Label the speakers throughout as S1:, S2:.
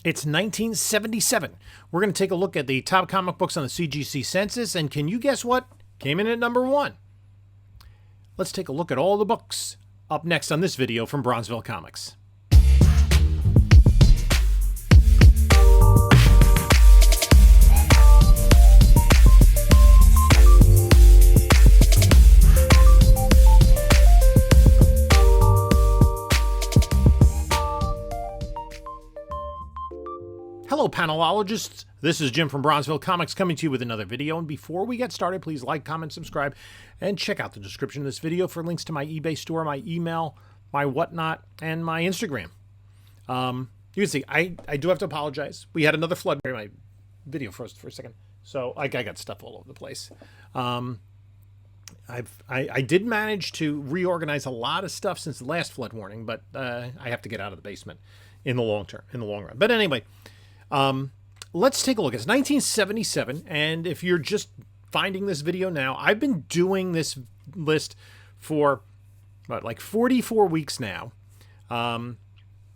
S1: It's 1977. We're going to take a look at the top comic books on the CGC census, and can you guess what came in at number 1? Let's take a look at all the books up next on this video from Bronzeville Comics. Hello, panelologists. This is Jim from Bronzeville Comics coming to you with another video. And before we get started, please like, comment, subscribe, and check out the description of this video for links to my eBay store, my email, my whatnot, and my Instagram. You can see, I do have to apologize. We had another flood. My video froze for a second, so I got stuff all over the place. I did manage to reorganize a lot of stuff since the last flood warning, but I have to get out of the basement in the long run. But anyway. Let's take a look. It's 1977, and if you're just finding this video now, I've been doing this list for, like 44 weeks now.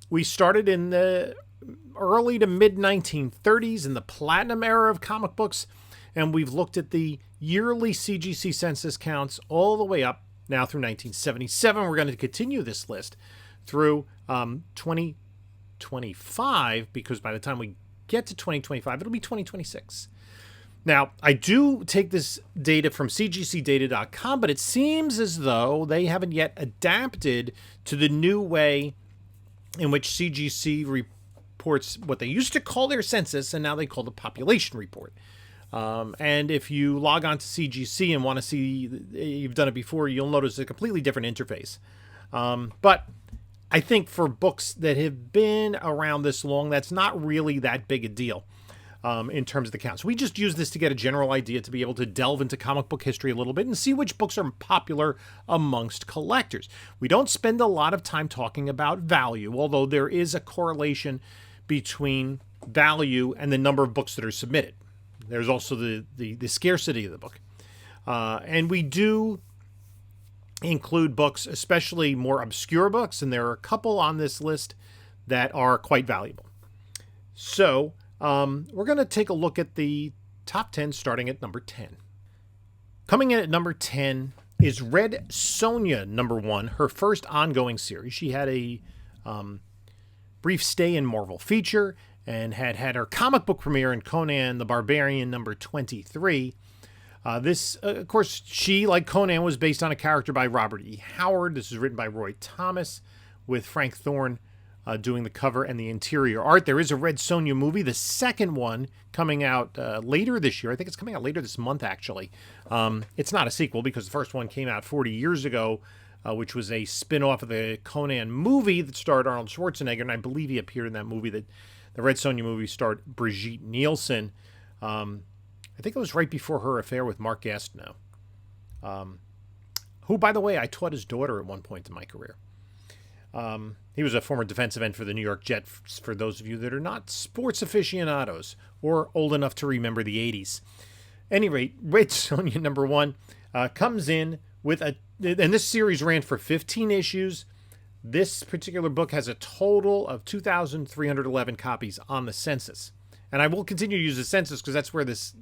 S1: We started in the early to mid-1930s in the platinum era of comic books, and we've looked at the yearly CGC census counts all the way up now through 1977. We're going to continue this list through 2025, because by the time we get to 2025, it'll be 2026. Now, I do take this data from cgcdata.com, but it seems as though they haven't yet adapted to the new way in which CGC reports what they used to call their census, and now they call the population report. And if you log on to CGC and want to see you've done it before, you'll notice a completely different interface. But I think for books that have been around this long, that's not really that big a deal in terms of the counts. We just use this to get a general idea, to be able to delve into comic book history a little bit and see which books are popular amongst collectors. We don't spend a lot of time talking about value, although there is a correlation between value and the number of books that are submitted. There's also the scarcity of the book. And we do include books, especially more obscure books, and there are a couple on this list that are quite valuable. So we're going to take a look at the top 10, starting at number 10. Coming in at number 10 is Red Sonja, number 1, her first ongoing series. She had a brief stay in Marvel Feature and had her comic book premiere in Conan the Barbarian, number 23. Of course, she, like Conan, was based on a character by Robert E. Howard. This is written by Roy Thomas, with Frank Thorne doing the cover and the interior art. There is a Red Sonja movie, the second one, coming out later this year. I think it's coming out later this month, actually. It's not a sequel, because the first one came out 40 years ago, which was a spin-off of the Conan movie that starred Arnold Schwarzenegger, and I believe he appeared in that movie. The Red Sonja movie starred Brigitte Nielsen. I think it was right before her affair with Mark Gastineau, who, by the way, I taught his daughter at one point in my career. He was a former defensive end for the New York Jets, for those of you that are not sports aficionados or old enough to remember the 80s. At any rate, Red Sonja, number 1, comes in with and this series ran for 15 issues. This particular book has a total of 2,311 copies on the census. And I will continue to use the census because that's where this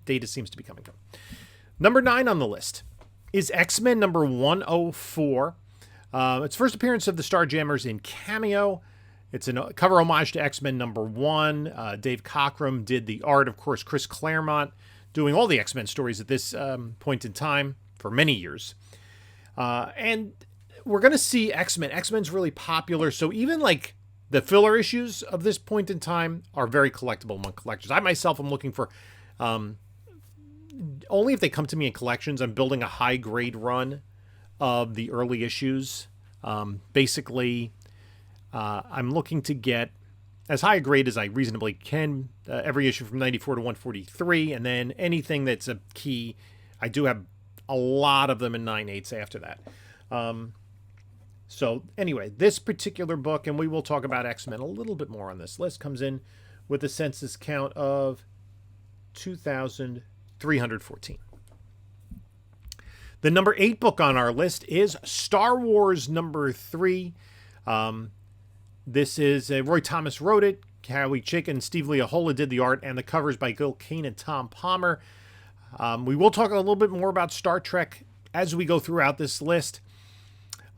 S1: data seems to be coming from. Number 9 on the list is X-Men number 104. It's first appearance of the Starjammers in Cameo. It's a cover homage to X-Men number 1. Dave Cockrum did the art. Of course, Chris Claremont doing all the X-Men stories at this point in time for many years. And we're going to see X-Men. X-Men's really popular, so even like the filler issues of this point in time are very collectible among collectors. I myself am looking for, only if they come to me in collections. I'm building a high-grade run of the early issues. Basically, I'm looking to get as high a grade as I reasonably can, every issue from 94 to 143, and then anything that's a key. I do have a lot of them in 9/8 after that. So anyway, this particular book, and we will talk about X-Men a little bit more on this list, comes in with a census count of 2,314. The number 8 book on our list is Star Wars number 3. This is Roy Thomas wrote it, Howie Chick and Steve Leahola did the art, and the covers by Gil Kane and Tom Palmer. We will talk a little bit more about Star Trek as we go throughout this list.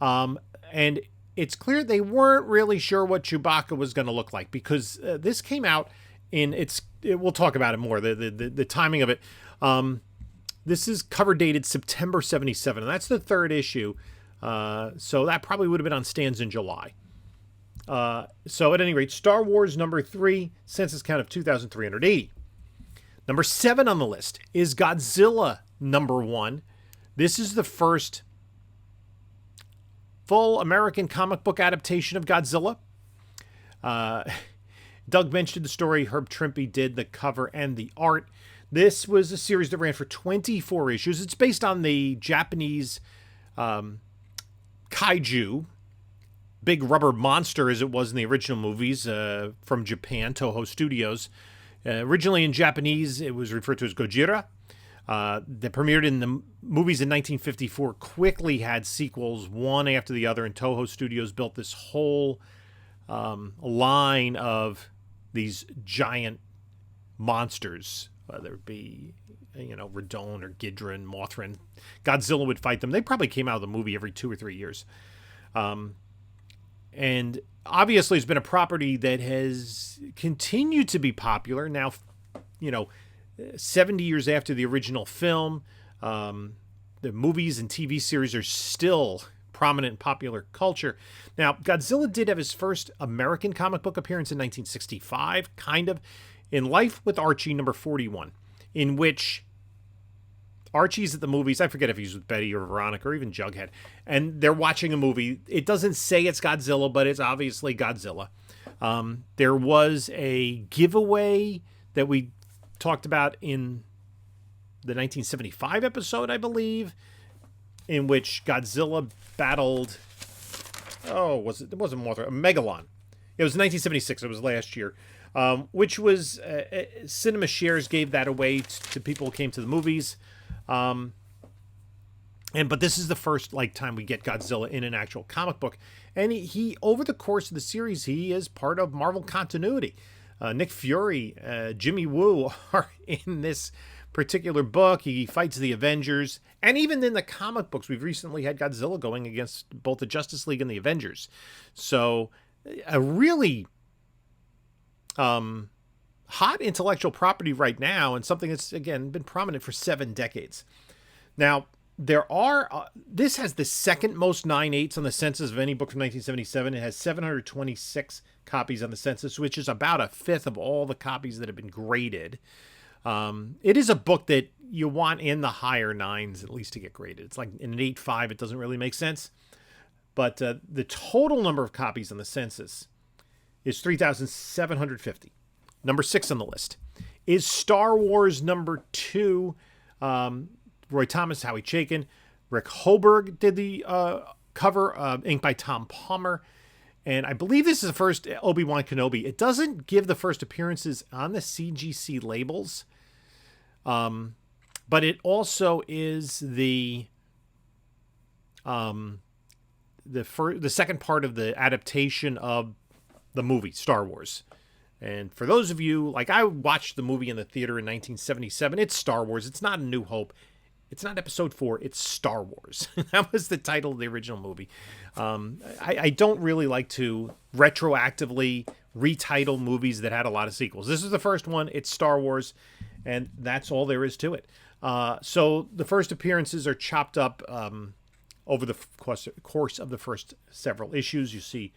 S1: And it's clear they weren't really sure what Chewbacca was going to look like, because this came out we'll talk about it more, the timing of it. This is cover dated September 77, and that's the third issue. So that probably would have been on stands in July. So at any rate, Star Wars number 3, census count of 2,380. Number 7 on the list is Godzilla number 1. This is the first full American comic book adaptation of Godzilla. Doug mentioned the story. Herb Trimpe did the cover and the art. This was a series that ran for 24 issues. It's based on the Japanese kaiju, big rubber monster as it was in the original movies from Japan, Toho Studios. Originally in Japanese, it was referred to as Gojira. That premiered in the movies in 1954, quickly had sequels, one after the other, and Toho Studios built this whole line of these giant monsters, whether it be, Radon or Ghidorah, Mothra. Godzilla would fight them. They probably came out of the movie every 2 or 3 years. And obviously it's been a property that has continued to be popular. Now, 70 years after the original film, the movies and TV series are still prominent in popular culture. Now, Godzilla did have his first American comic book appearance in 1965, in Life with Archie number 41, in which Archie's at the movies. I forget if he's with Betty or Veronica or even Jughead, and they're watching a movie. It doesn't say it's Godzilla, but it's obviously Godzilla. There was a giveaway that we talked about in the 1975 episode, I believe, in which Godzilla battled, it wasn't Mothra, Megalon. It was 1976, it was last year, which was, Cinema Shares gave that away to people who came to the movies. But this is the first time we get Godzilla in an actual comic book. And he over the course of the series, he is part of Marvel continuity. Nick Fury, Jimmy Woo are in this particular book. He fights the Avengers. And even in the comic books, we've recently had Godzilla going against both the Justice League and the Avengers. So a really hot intellectual property right now, and something that's, again, been prominent for 7 decades. Now, there are, this has the second most 9/8 on the census of any book from 1977. It has 726 copies on the census, which is about a fifth of all the copies that have been graded. It is a book that you want in the higher 9s at least to get graded. It's like in an 8.5, it doesn't really make sense. But the total number of copies on the census is 3,750. Number 6 on the list is Star Wars number 2. Roy Thomas, Howie Chaykin, Rick Hoberg did the cover, inked by Tom Palmer. And I believe this is the first Obi-Wan Kenobi. It doesn't give the first appearances on the CGC labels. But it also is the second part of the adaptation of the movie, Star Wars. And for those of you, I watched the movie in the theater in 1977. It's Star Wars. It's not A New Hope. It's not Episode 4. It's Star Wars. That was the title of the original movie. I don't really like to retroactively retitle movies that had a lot of sequels. This is the first one. It's Star Wars, and that's all there is to it. So the first appearances are chopped up over the course of the first several issues. You see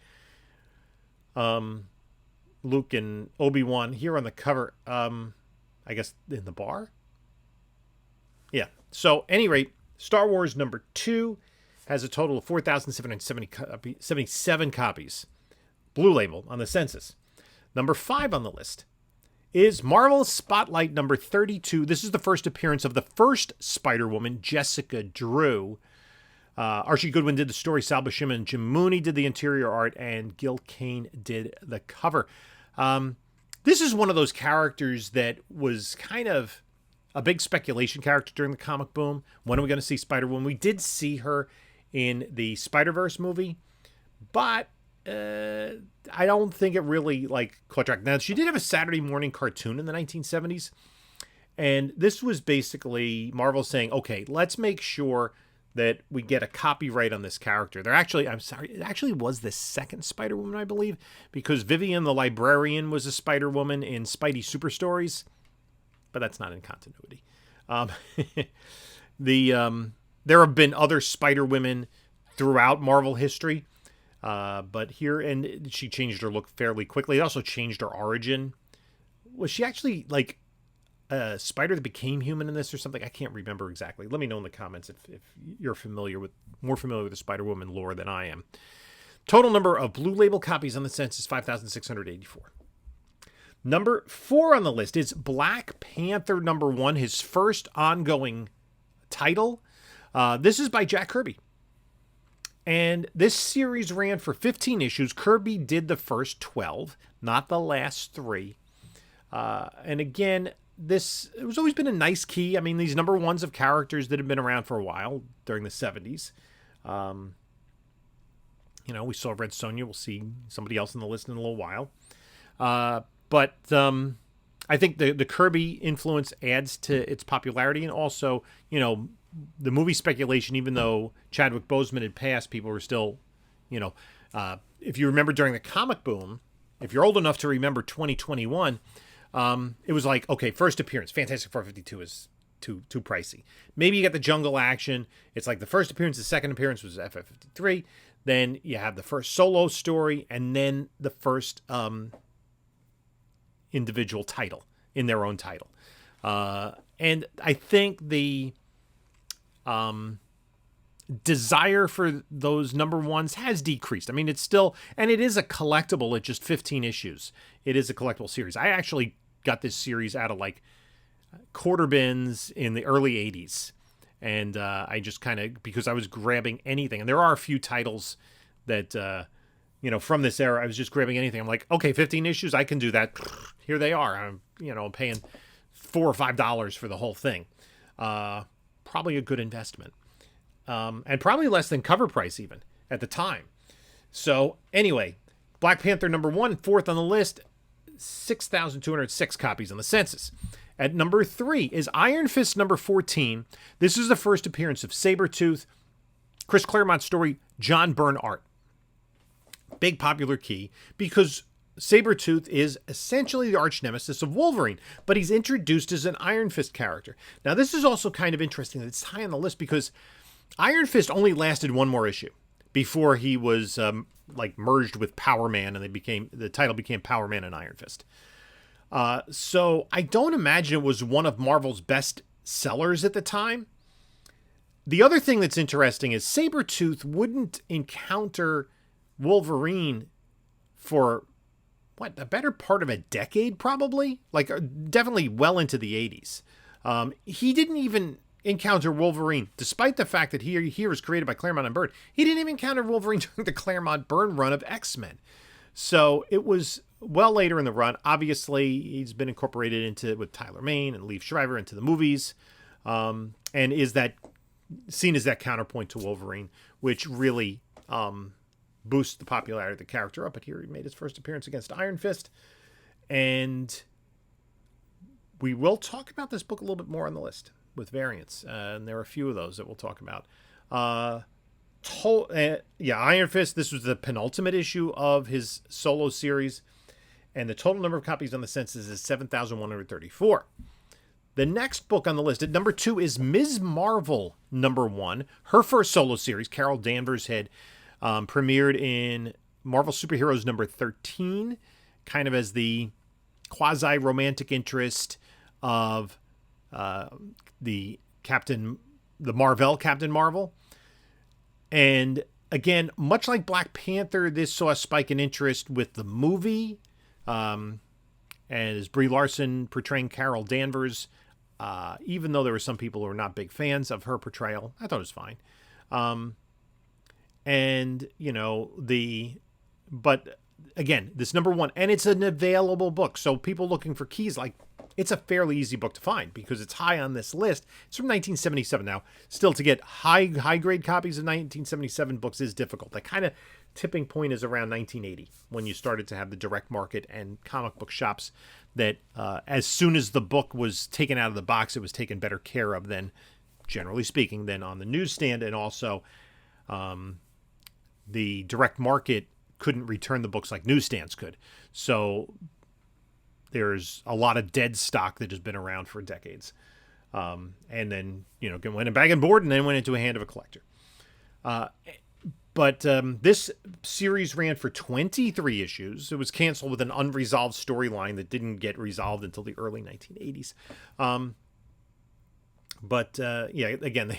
S1: Luke and Obi-Wan here on the cover, I guess in the bar. Yeah. So, any rate, Star Wars number 2 has a total of 4,777 copies. Blue label on the census. Number 5 on the list is Marvel's Spotlight number 32. This is the first appearance of the first Spider-Woman, Jessica Drew. Archie Goodwin did the story, Sal Buscema and Jim Mooney did the interior art, and Gil Kane did the cover. This is one of those characters that was kind of a big speculation character during the comic boom. When are we going to see Spider-Woman? We did see her in the Spider-Verse movie, but I don't think it really like caught track. Now, she did have a Saturday morning cartoon in the 1970s, and this was basically Marvel saying, okay, let's make sure that we get a copyright on this character. I'm sorry, it actually was the second Spider-Woman, I believe, because Vivian the Librarian was a Spider-Woman in Spidey Super Stories, but that's not in continuity. There have been other Spider-Women throughout Marvel history, but here, and she changed her look fairly quickly. It also changed her origin. Was she actually like a spider that became human in this or something? I can't remember exactly. Let me know in the comments if you're more familiar with the Spider-Woman lore than I am. Total number of Blue Label copies on the Census, 5,684. Number 4 on the list is Black Panther #1, his first ongoing title. This is by Jack Kirby. And this series ran for 15 issues. Kirby did the first 12, not the last 3. And again, it was always been a nice key. I mean, these #1s of characters that have been around for a while during the 70s. We saw Red Sonja. We'll see somebody else on the list in a little while. But I think the Kirby influence adds to its popularity. And also, the movie speculation, even though Chadwick Boseman had passed, people were still, if you remember during the comic boom, if you're old enough to remember 2021, it was like, okay, first appearance, Fantastic Four 52 is too pricey. Maybe you get the Jungle Action. It's like the first appearance, the second appearance was FF53. Then you have the first solo story, and then the first individual title in their own title. And I think the desire for those #1s has decreased. I mean, it's still, and it is a collectible at just 15 issues. It is a collectible series. I actually got this series out of like quarter bins in the early 80s. And I just kind of, because I was grabbing anything, and there are a few titles that, from this era, I was just grabbing anything. I'm like, okay, 15 issues, I can do that. Here they are. I'm, paying $4 or $5 for the whole thing. Probably a good investment. And probably less than cover price even at the time. So anyway, Black Panther #1, 4th on the list, 6,206 copies on the Census. At number 3 is Iron Fist #14. This is the first appearance of Sabretooth, Chris Claremont's story, John Byrne art. Big popular key because Sabretooth is essentially the arch nemesis of Wolverine, but he's introduced as an Iron Fist character. Now, this is also kind of interesting that it's high on the list because Iron Fist only lasted one more issue before he was merged with Power Man, and the title became Power Man and Iron Fist. So I don't imagine it was one of Marvel's best sellers at the time. The other thing that's interesting is Sabretooth wouldn't encounter Wolverine for a better part of a decade, probably, definitely well into the 80s. He didn't even encounter Wolverine, despite the fact that he was created by Claremont and Byrne. He didn't even encounter Wolverine during the Claremont-Byrne run of X-Men. So it was well later in the run. Obviously, he's been incorporated with Tyler Mane and Liev Schreiber into the movies, and is seen as that counterpoint to Wolverine, which really boosts the popularity of the character up. But here he made his first appearance against Iron Fist, and we will talk about this book a little bit more on the list with variants, and there are a few of those that we'll talk about. Iron Fist, this was the penultimate issue of his solo series, and the total number of copies on the Census is 7,134. The next book on the list at number 2 is Ms. Marvel #1. Her first solo series, Carol Danvers, had premiered in Marvel Superheroes number 13, kind of as the quasi-romantic interest of the Marvel Captain Marvel. And again, much like Black Panther, this saw a spike in interest with the movie, as Brie Larson portraying Carol Danvers. Even though there were some people who were not big fans of her portrayal, I thought it was fine. But again, this #1, and it's an available book. So people looking for keys like it's a fairly easy book to find because it's high on this list. It's from 1977. Now, still to get high grade copies of 1977 books is difficult. The kind of tipping point is around 1980 when you started to have the direct market and comic book shops that as soon as the book was taken out of the box, it was taken better care of than, generally speaking, than on the newsstand. And also the direct market couldn't return the books like newsstands could. So there's a lot of dead stock that has been around for decades. And then, went in bag and board and then went into a hand of a collector. But this series ran for 23 issues. It was canceled with an unresolved storyline that didn't get resolved until the early 1980s. Again,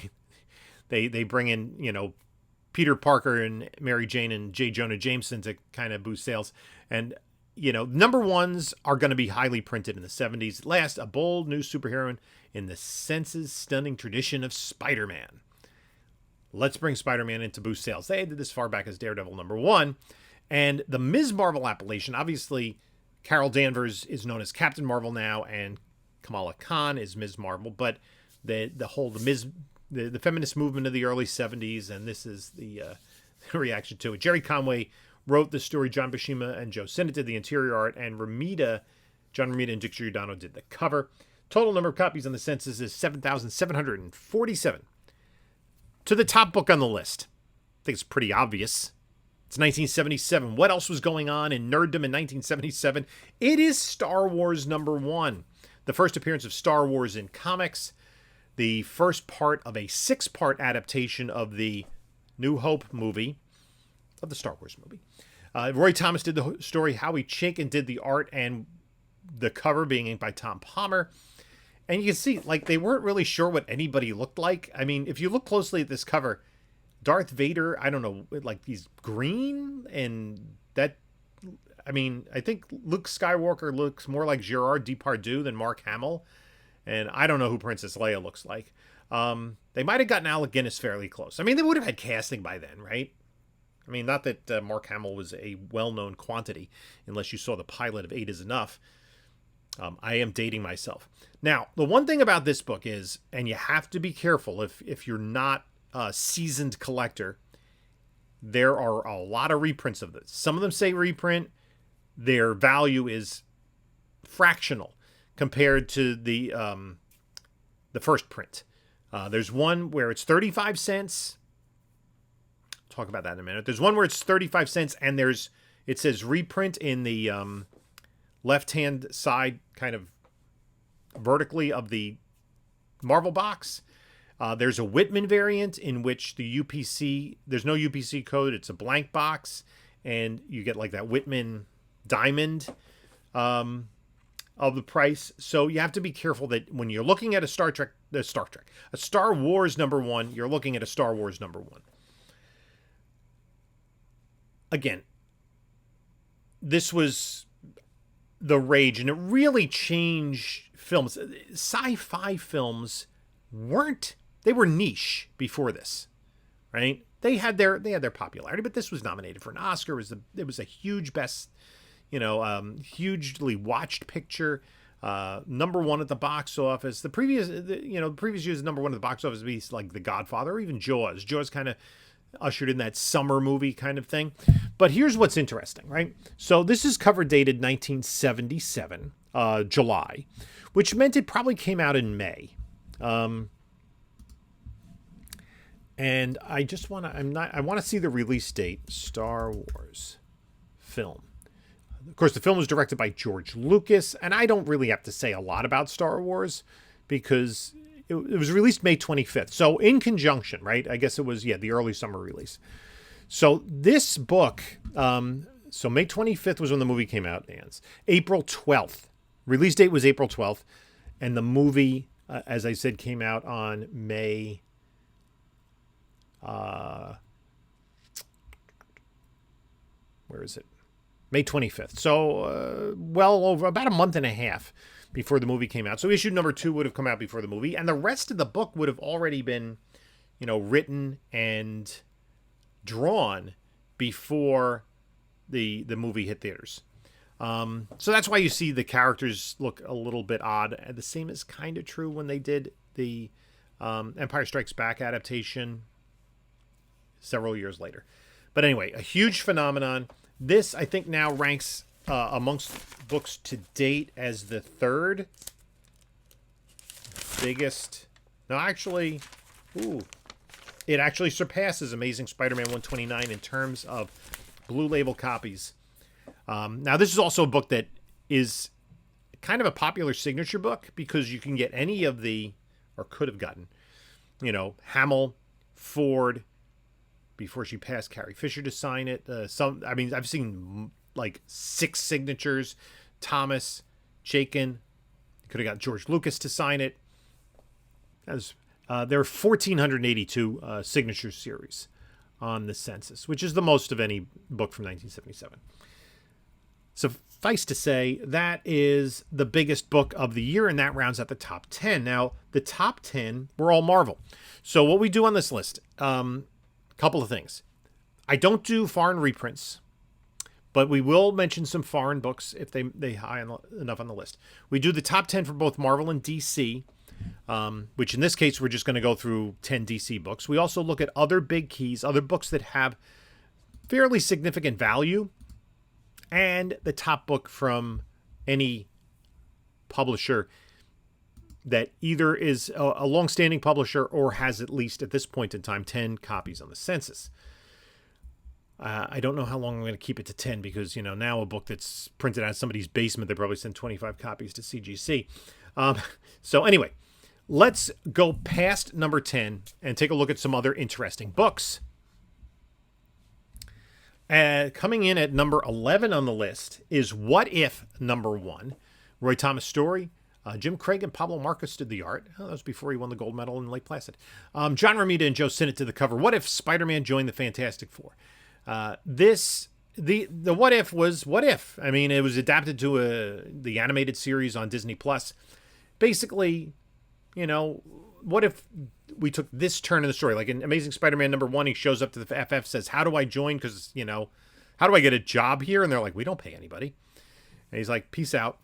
S1: they bring in, Peter Parker and Mary Jane and J. Jonah Jameson to kind of boost sales. And, number ones are going to be highly printed in the 70s. Last, a bold new superhero in the Census stunning tradition of Spider-Man. Let's bring Spider-Man in to boost sales. They did this far back as Daredevil #1. And the Ms. Marvel appellation, obviously, Carol Danvers is known as Captain Marvel now, and Kamala Khan is Ms. Marvel. But the feminist movement of the early 70s, and this is the reaction to it. Jerry Conway wrote the story. John Buscema and Joe Sinnott did the interior art, and John Romita and Dick Giordano did the cover. Total number of copies on the Census is 7,747. To the top book on the list. I think it's pretty obvious. It's 1977. What else was going on in nerddom in 1977? It is Star Wars #1. The first appearance of Star Wars in comics. The first part of a 6-part adaptation of the New Hope movie, of the Star Wars movie. Roy Thomas did the story. Howie Chaykin did the art and the cover being inked by Tom Palmer. And you can see, they weren't really sure what anybody looked like. I mean, if you look closely at this cover, Darth Vader, I don't know, he's green, and that, I think Luke Skywalker looks more like Gerard Depardieu than Mark Hamill, and I don't know who Princess Leia looks like. They might have gotten Alec Guinness fairly close. They would have had casting by then, right? Not that Mark Hamill was a well-known quantity, unless you saw the pilot of 8 is Enough. I am dating myself. Now, the one thing about this book is, and you have to be careful if you're not a seasoned collector, there are a lot of reprints of this. Some of them say reprint. Their value is fractional compared to the first print. There's one where it's 35 cents. Talk about that in a minute. There's one where it's 35 cents, and it says reprint in the left-hand side, kind of vertically, of the Marvel box. There's a Whitman variant in which the UPC, there's no UPC code. It's a blank box, and you get that Whitman diamond of the price. So you have to be careful that when you're looking at a Star Wars #1, you're looking at a Star Wars #1. Again, this was the rage, and it really changed films. Sci-fi films they were niche before this, right? They had their popularity, but this was nominated for an Oscar. It was a huge hugely watched picture. #1 at the box office. The previous year's #1 at the box office would be like The Godfather or even Jaws. Jaws kind of ushered in that summer movie kind of thing. But here's what's interesting, right? So this is cover dated 1977, July, which meant it probably came out in May. And I just want to see the release date. Star Wars film. Of course, the film was directed by George Lucas, and I don't really have to say a lot about Star Wars because it was released May 25th. So in conjunction, right? I guess it was, the early summer release. So this book, so May 25th was when the movie came out. And April 12th. Release date was April 12th. And the movie, as I said, came out on May... where is it? May 25th. So, well over about a month and a half before the movie came out. So issue #2 would have come out before the movie, and the rest of the book would have already been, written and drawn before the movie hit theaters. So that's why you see the characters look a little bit odd. And the same is kind of true when they did the Empire Strikes Back adaptation several years later. But anyway, a huge phenomenon. This, I think, now ranks amongst books to date as the third biggest. No, actually, it actually surpasses Amazing Spider-Man 129 in terms of Blue Label copies. Now, this is also a book that is kind of a popular signature book because you can get any of the, or could have gotten, Hamill, Ford, before she passed, Carrie Fisher to sign it. I've seen like 6 signatures. Thomas, Chaykin, could have got George Lucas to sign it. There are 1,482 signature series on the Census, which is the most of any book from 1977. Suffice to say, that is the biggest book of the year, and that rounds out the top 10. Now, the top 10 were all Marvel. So what we do on this list, couple of things. I don't do foreign reprints, but we will mention some foreign books if they high enough on the list. We do the top 10 for both Marvel and DC, which in this case, we're just going to go through 10 DC books. We also look at other big keys, other books that have fairly significant value, and the top book from any publisher that either is a long-standing publisher or has at least, at this point in time, 10 copies on the Census. I don't know how long I'm going to keep it to 10 because, now a book that's printed out of somebody's basement, they probably send 25 copies to CGC. So anyway, let's go past number 10 and take a look at some other interesting books. Coming in at number 11 on the list is What If #1. Roy Thomas story. Jim Craig and Pablo Marcos did the art. Oh, that was before he won the gold medal in Lake Placid. John Romita and Joe Sinnott did the cover. What if Spider-Man joined the Fantastic Four? The What If was What If. I mean, it was adapted to the animated series on Disney Plus. Basically, what if we took this turn in the story? Like in Amazing Spider-Man #1, he shows up to the FF, says, how do I join? Because, how do I get a job here? And they're like, we don't pay anybody. And he's like, peace out.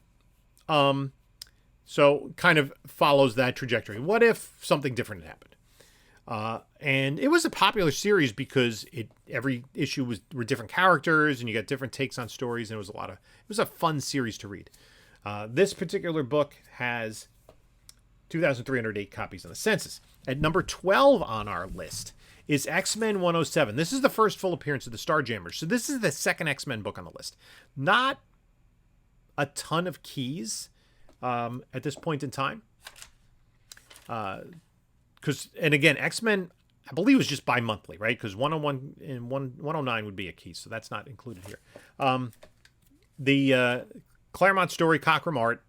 S1: So kind of follows that trajectory. What if something different had happened? And it was a popular series because every issue were different characters and you got different takes on stories. And it was a fun series to read. This particular book has 2,308 copies on the Census. At number 12 on our list is X-Men 107. This is the first full appearance of the Starjammers. So this is the second X-Men book on the list. Not a ton of keys at this point in time. And again, X-Men, I believe, was just bi-monthly, right? Because 101 and 109 would be a key, so that's not included here. The Claremont story, Cockrum art,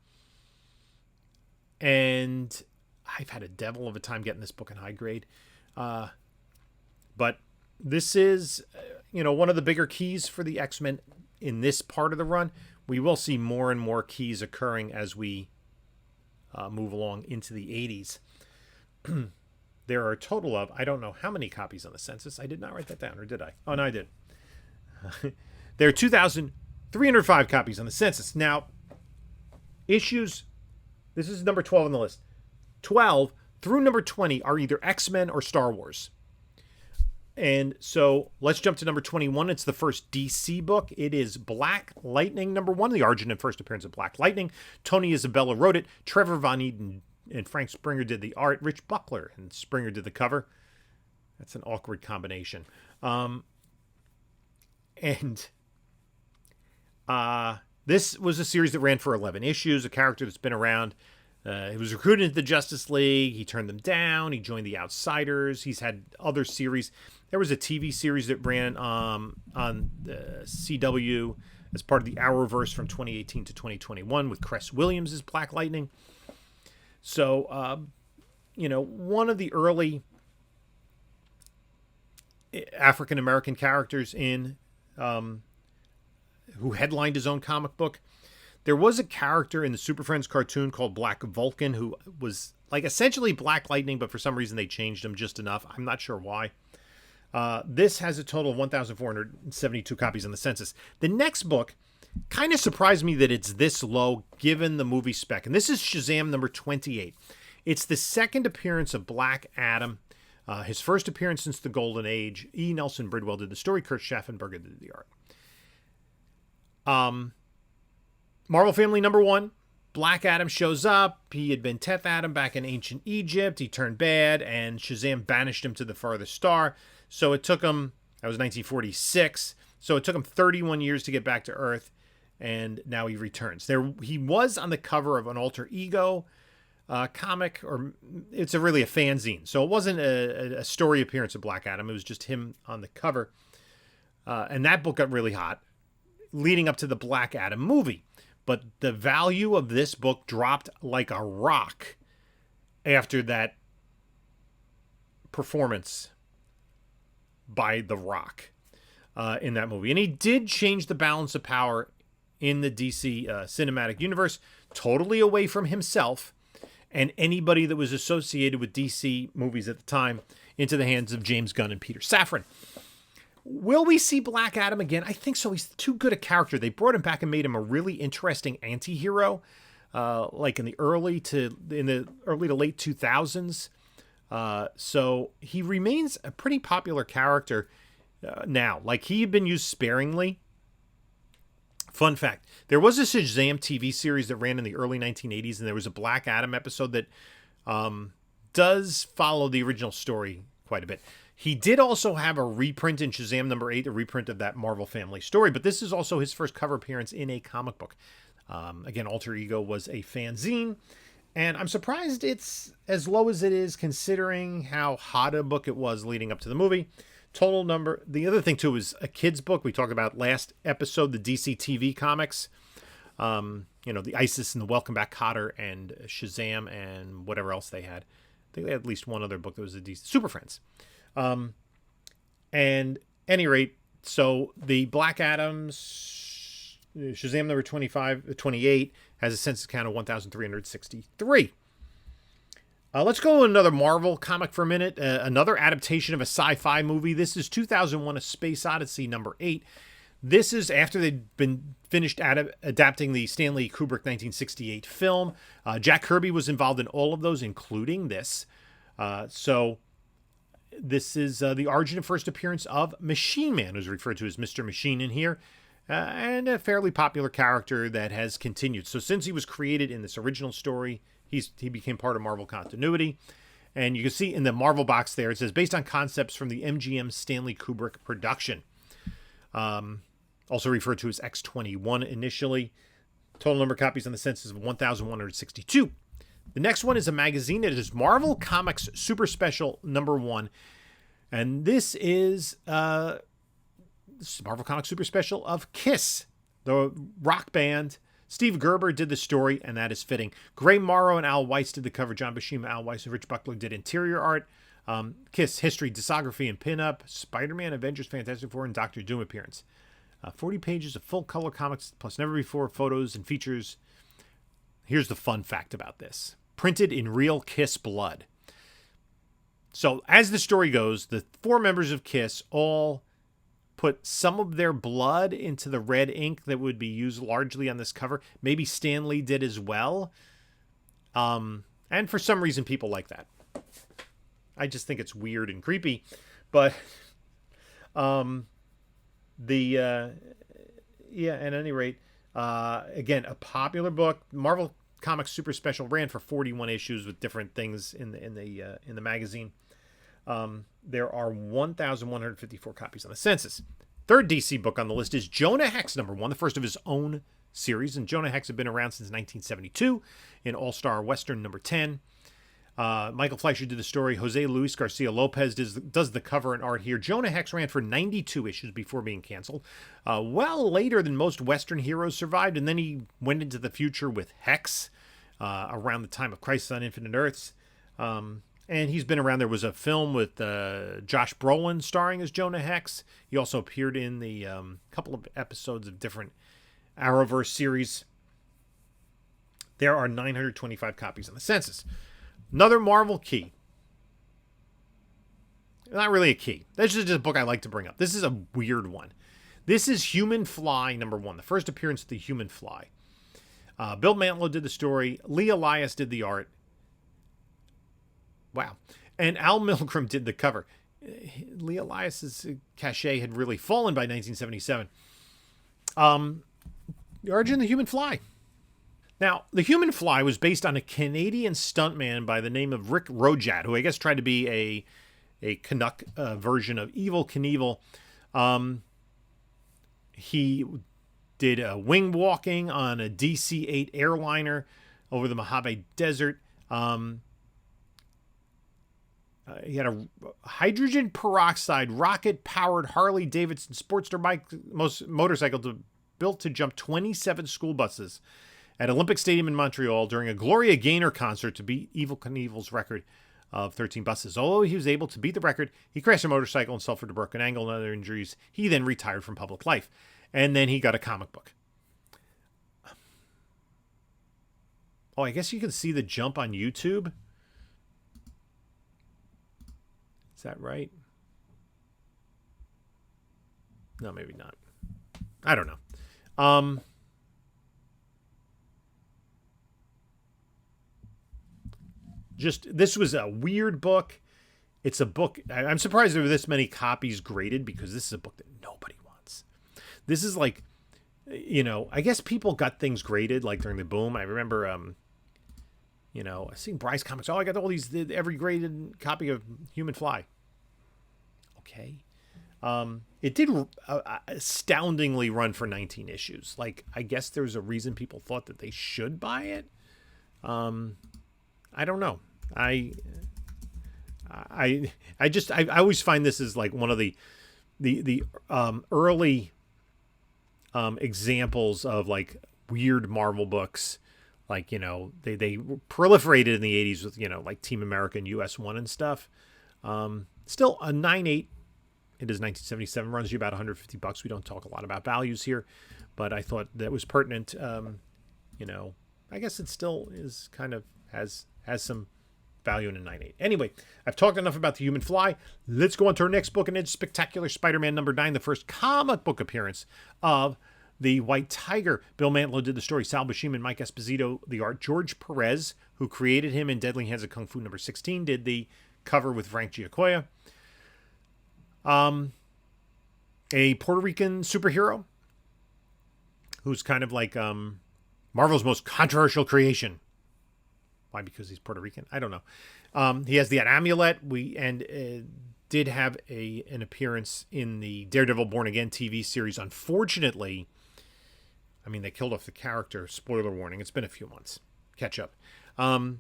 S1: and I've had a devil of a time getting this book in high grade. But this is, one of the bigger keys for the X-Men in this part of the run. We will see more and more keys occurring as we move along into the 80s. There are a total of, I don't know how many copies on the Census. I did not write that down, or did I? Oh, no, I did. There are 2,305 copies on the Census. Now, issues, this is number 12 on the list. 12 through number 20 are either X-Men or Star Wars. And so let's jump to number 21. It's the first DC book. It is Black Lightning #1, the origin and first appearance of Black Lightning. Tony Isabella wrote it. Trevor Von Eden and Frank Springer did the art. Rich Buckler and Springer did the cover. That's an awkward combination. This was a series that ran for 11 issues, a character that's been around. He was recruited into the Justice League. He turned them down. He joined the Outsiders. He's had other series. There was a TV series that ran on the CW as part of the Arrowverse from 2018 to 2021 with Cress Williams as Black Lightning. So, one of the early African-American characters in who headlined his own comic book. There was a character in the Super Friends cartoon called Black Vulcan who was like essentially Black Lightning, but for some reason they changed him just enough. I'm not sure why. This has a total of 1,472 copies on the Census. The next book Kind of surprised me that it's this low given the movie spec. And this is Shazam number 28. It's the second appearance of Black Adam. His first appearance since the Golden Age. E. Nelson Bridwell did the story. Kurt Schaffenberger did the art. Marvel Family number 1. Black Adam shows up. He had been Teth Adam back in ancient Egypt. He turned bad, and Shazam banished him to the farthest star. So it took him, that was 1946, so it took him 31 years to get back to Earth, and now he returns. He was on the cover of an alter ego comic, or it's really a fanzine. So it wasn't a story appearance of Black Adam. It was just him on the cover. And that book got really hot, leading up to the Black Adam movie. But the value of this book dropped like a rock after that performance by The Rock in that movie. And he did change the balance of power in the DC cinematic universe, totally away from himself and anybody that was associated with DC movies at the time, into the hands of James Gunn and Peter Safran. Will we see Black Adam again? I think so. He's too good a character. They brought him back and made him a really interesting anti-hero, like in the early to late 2000s. So he remains a pretty popular character now. Like, he had been used sparingly. Fun fact, there was a Shazam TV series that ran in the early 1980s, and there was a Black Adam episode that does follow the original story quite a bit. He did also have a reprint in Shazam number 8, a reprint of that Marvel Family story, but this is also his first cover appearance in a comic book. Again, Alter Ego was a fanzine, and I'm surprised it's as low as it is considering how hot a book it was leading up to the movie. Total number. The other thing, too, is a kid's book. We talked about last episode, the DC TV comics. The Isis and the Welcome Back Kotter and Shazam and whatever else they had. I think they had at least one other book that was a DC Super Friends. And any rate, so the Black Adams Shazam number 28 has a census count of 1,363. Let's go to another Marvel comic for a minute. Another adaptation of a sci-fi movie. This is 2001: A Space Odyssey number 8. This is after they'd been finished adapting the Stanley Kubrick 1968 film. Jack Kirby was involved in all of those, including this. So this is the origin and first appearance of Machine Man, who's referred to as Mr. Machine in here, and a fairly popular character that has continued. So since he was created in this original story, he became part of Marvel continuity. And you can see in the Marvel box there, it says, based on concepts from the MGM Stanley Kubrick production. Also referred to as X-21 initially. Total number of copies on the census of 1,162. The next one is a magazine. It is Marvel Comics Super Special number 1. And this is Marvel Comics Super Special of Kiss, the rock band. Steve Gerber did the story, and that is fitting. Gray Morrow and Al Weiss did the cover. John Buscema, Al Weiss, and Rich Buckler did interior art. Kiss, history, discography, and pinup. Spider-Man, Avengers, Fantastic Four, and Doctor Doom appearance. 40 pages of full-color comics, plus never-before photos and features. Here's the fun fact about this. Printed in real Kiss blood. So, as the story goes, the 4 members of Kiss all put some of their blood into the red ink that would be used largely on this cover. Maybe Stan Lee did as well. And for some reason, people like that. I just think it's weird and creepy. But, at any rate, again, a popular book. Marvel Comics Super Special ran for 41 issues with different things in the magazine. There are 1,154 copies on the census. Third DC book on the list is Jonah Hex number 1, the first of his own series. And Jonah Hex had been around since 1972 in All-Star Western number 10. Michael Fleischer did the story. Jose Luis Garcia Lopez does the cover and art here. Jonah Hex ran for 92 issues before being canceled. Well later than most Western heroes survived, and then he went into the future with Hex around the time of Crisis on Infinite Earths. And he's been around. There was a film with Josh Brolin starring as Jonah Hex. He also appeared in the couple of episodes of different Arrowverse series. There are 925 copies on the census. Another Marvel key. Not really a key. This is just a book I like to bring up. This is a weird one. This is Human Fly #1, the first appearance of the Human Fly. Bill Mantlo did the story. Lee Elias did the art. Wow. And Al Milgrom did the cover. Lee Elias's cachet had really fallen by 1977. The origin of the Human Fly. Now, the Human Fly was based on a Canadian stuntman by the name of Rick Rojat, who I guess tried to be a Canuck version of Evel Knievel. He did wing walking on a DC-8 airliner over the Mojave Desert. He had a hydrogen peroxide rocket-powered Harley-Davidson Sportster motorcycle built to jump 27 school buses at Olympic Stadium in Montreal during a Gloria Gaynor concert to beat Evel Knievel's record of 13 buses. Although he was able to beat the record, he crashed a motorcycle and suffered a broken ankle and other injuries. He then retired from public life. And then he got a comic book. Oh, I guess you can see the jump on YouTube. Is that right? No, maybe not. I don't know. This was a weird book. It's a book. I'm surprised there were this many copies graded because this is a book that nobody wants. This is like, I guess people got things graded like during the boom. I remember, I seen Bryce Comics. Oh, I got all these, every graded copy of Human Fly. Okay. It did astoundingly run for 19 issues. Like, I guess there's a reason people thought that they should buy it. I don't know. I always find this is like one of the early examples of like weird Marvel books. Like, they proliferated in the 80s with, like Team America and US1 and stuff. Still a 9.8. It is 1977, runs you about $150. We don't talk a lot about values here, but I thought that was pertinent. I guess it still is kind of has some value in a 9.8. Anyway, I've talked enough about the Human Fly. Let's go on to our next book, and it's Spectacular Spider-Man #9, the first comic book appearance of the White Tiger. Bill Mantlo did the story. Sal Buscema, Mike Esposito, the art. George Perez, who created him in Deadly Hands of Kung Fu #16, did the cover with Frank Giacoya. A Puerto Rican superhero who's kind of like Marvel's most controversial creation. Why? Because he's Puerto Rican? I don't know. He has the amulet. Did have an appearance in the Daredevil Born Again TV series. Unfortunately, they killed off the character. Spoiler warning. It's been a few months. Catch up. And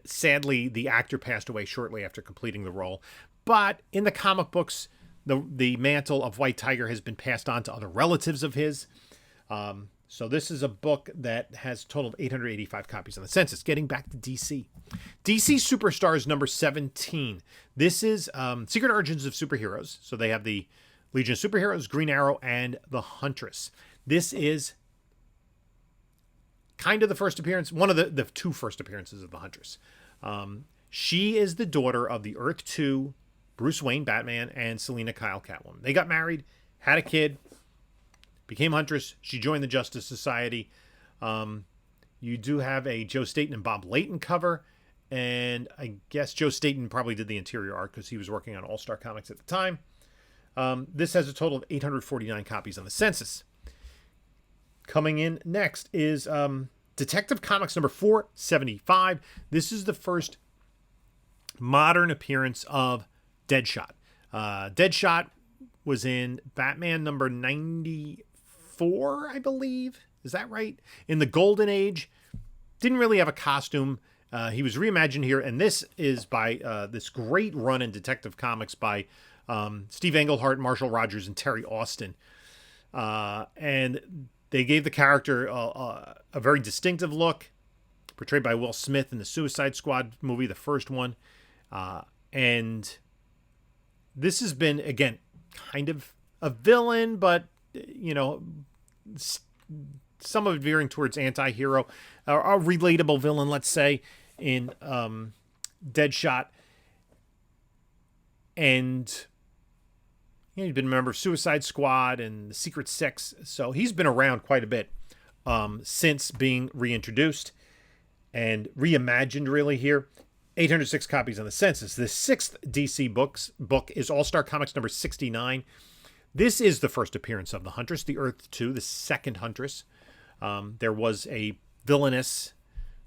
S1: sadly, the actor passed away shortly after completing the role. But in the comic books, the mantle of White Tiger has been passed on to other relatives of his. So this is a book that has totaled 885 copies on the Census. Getting back to DC. DC Superstars #17. This is Secret Origins of Superheroes. So they have the Legion of Superheroes, Green Arrow, and the Huntress. This is kind of the first appearance, one of the two first appearances of the Huntress. She is the daughter of the Earth 2 Bruce Wayne, Batman, and Selina Kyle, Catwoman. They got married, had a kid, became Huntress. She joined the Justice Society. You do have a Joe Staton and Bob Layton cover, and I guess Joe Staton probably did the interior art because he was working on All-Star Comics at the time. This has a total of 849 copies on the Census. Coming in next is Detective Comics #475. This is the first modern appearance of Deadshot. Deadshot was in Batman #94, I believe. Is that right? In the Golden Age. Didn't really have a costume. He was reimagined here, and this is by this great run in Detective Comics by Steve Englehart, Marshall Rogers, and Terry Austin. And they gave the character a very distinctive look, portrayed by Will Smith in the Suicide Squad movie, the first one. And this has been, again, kind of a villain, but, some of it veering towards anti-hero, a relatable villain, let's say, in Deadshot. And, He's been a member of Suicide Squad and the Secret Six, so he's been around quite a bit since being reintroduced and reimagined, really, here. 806 copies on the Census. The sixth DC book is All-Star Comics number 69. This is the first appearance of the Huntress, the Earth 2, the second Huntress. There was a villainess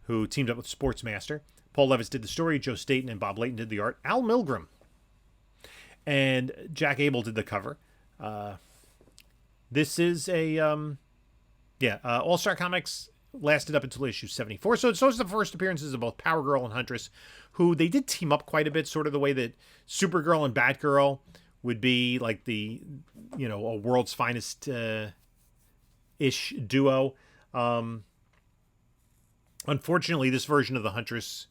S1: who teamed up with Sportsmaster. Paul Levis did the story. Joe Staten and Bob Layton did the art. Al Milgrom and Jack Abel did the cover. This is a, All-Star Comics lasted up until issue 74. So it's the first appearances of both Power Girl and Huntress, who they did team up quite a bit, sort of the way that Supergirl and Batgirl would be like the, a world's finest ish duo. Unfortunately, this version of the Huntress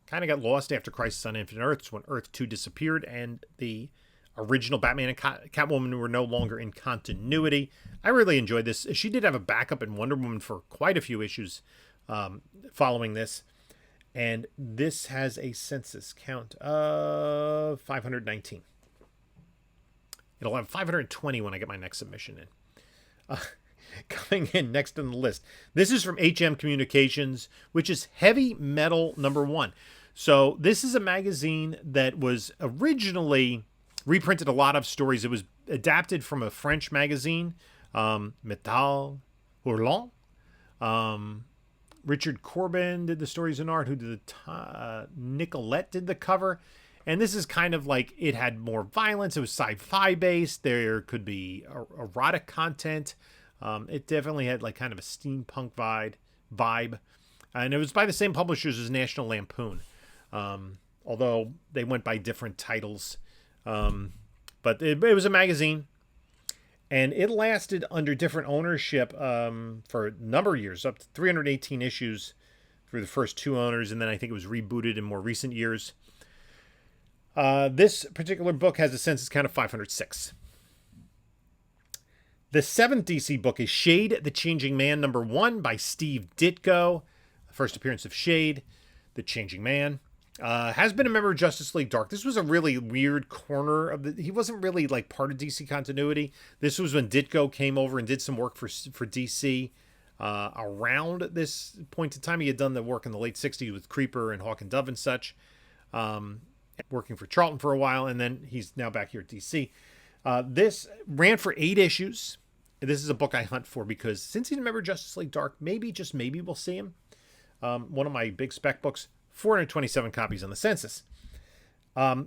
S1: kind of got lost after Crisis on Infinite Earths, when Earth 2 disappeared and the original Batman and Catwoman were no longer in continuity. I really enjoyed this. She did have a backup in Wonder Woman for quite a few issues following this. And this has a census count of 519. It'll have 520 when I get my next submission in. Coming in next on the list. This is from HM Communications, which is Heavy Metal #1. So this is a magazine that was originally reprinted a lot of stories. It was adapted from a French magazine, Metal Hurlant. Richard Corbin did the stories and art, who did the Nicolette did the cover. And this is kind of like, it had more violence. It was sci-fi based. There could be erotic content. It definitely had like kind of a steampunk vibe. And it was by the same publishers as National Lampoon. Although they went by different titles. But it was a magazine. And it lasted under different ownership for a number of years, up to 318 issues through the first two owners. And then I think it was rebooted in more recent years. This particular book has a census count of 506. The seventh DC book is Shade, the Changing Man #1 by Steve Ditko. First appearance of Shade, the Changing Man. Has been a member of Justice League Dark. This was a really weird corner of he wasn't really like part of DC continuity. This was when Ditko came over and did some work for DC around this point in time. He had done the work in the late 60s with Creeper and Hawk and Dove and such, working for Charlton for a while, and then he's now back here at DC. This ran for 8 issues. This is a book I hunt for because since he's a member of Justice League Dark, maybe, just maybe, we'll see him. One of my big spec books. 427 copies on the census.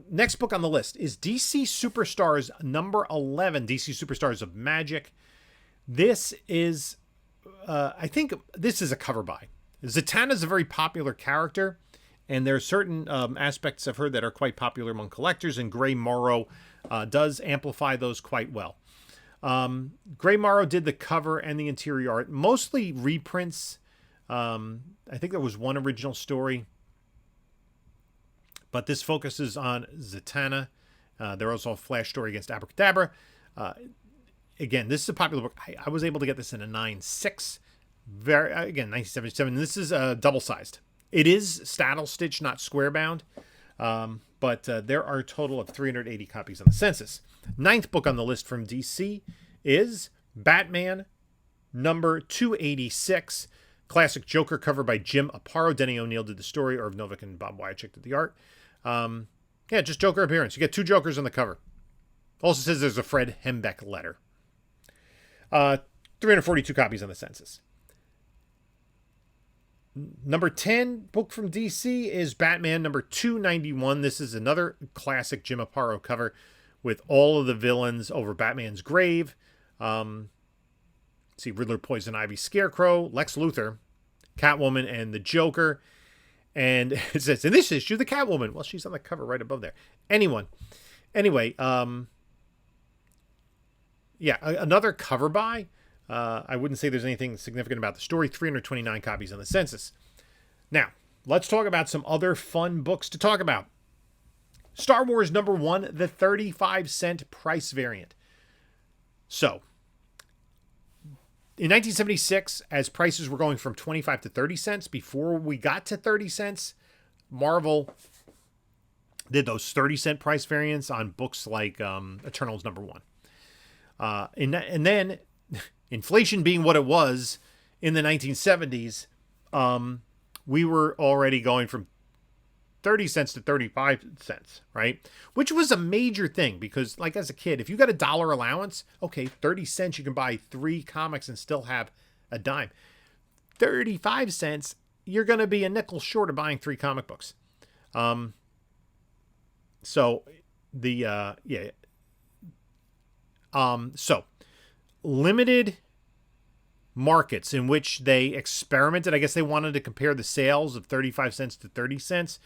S1: Next book on the list is DC Superstars #11, DC Superstars of Magic. This is, I think this is a cover by. Zatanna is a very popular character, and there are certain aspects of her that are quite popular among collectors, and Gray Morrow does amplify those quite well. Gray Morrow did the cover and the interior art, mostly reprints. I think there was one original story. But this focuses on Zatanna. There also a Flash story against Abracadabra. Again, this is a popular book. I was able to get this in a 9.6. Again, 1977. This is double-sized. It is staddle stitch, not square bound. But there are a total of 380 copies on the census. Ninth book on the list from DC is Batman #286. Classic Joker cover by Jim Aparo. Denny O'Neil did the story. Irv Novick and Bob Wyachek did the art. Just Joker appearance. You get 2 Jokers on the cover. Also says there's a Fred Hembeck letter. 342 copies on the census. Number 10 book from DC is Batman #291. This is another classic Jim Aparo cover with all of the villains over Batman's grave. See Riddler, Poison Ivy, Scarecrow, Lex Luthor, Catwoman, and the Joker. And it says, in this issue, the Catwoman. Well, she's on the cover right above there. Anyway, another cover by. I wouldn't say there's anything significant about the story. 329 copies on the census. Now, let's talk about some other fun books to talk about. Star Wars #1, the 35-cent price variant. So, in 1976, as prices were going from 25 to 30 cents, before we got to 30 cents, Marvel did those 30-cent price variants on books like Eternals #1. And then inflation being what it was in the 1970s, we were already going from 30 cents to 35 cents, right? Which was a major thing because, like, as a kid, if you got a dollar allowance, okay, 30 cents, you can buy 3 comics and still have a dime. 35 cents, you're going to be a nickel short of buying 3 comic books. So limited markets in which they experimented. I guess they wanted to compare the sales of 35 cents to 30 cents.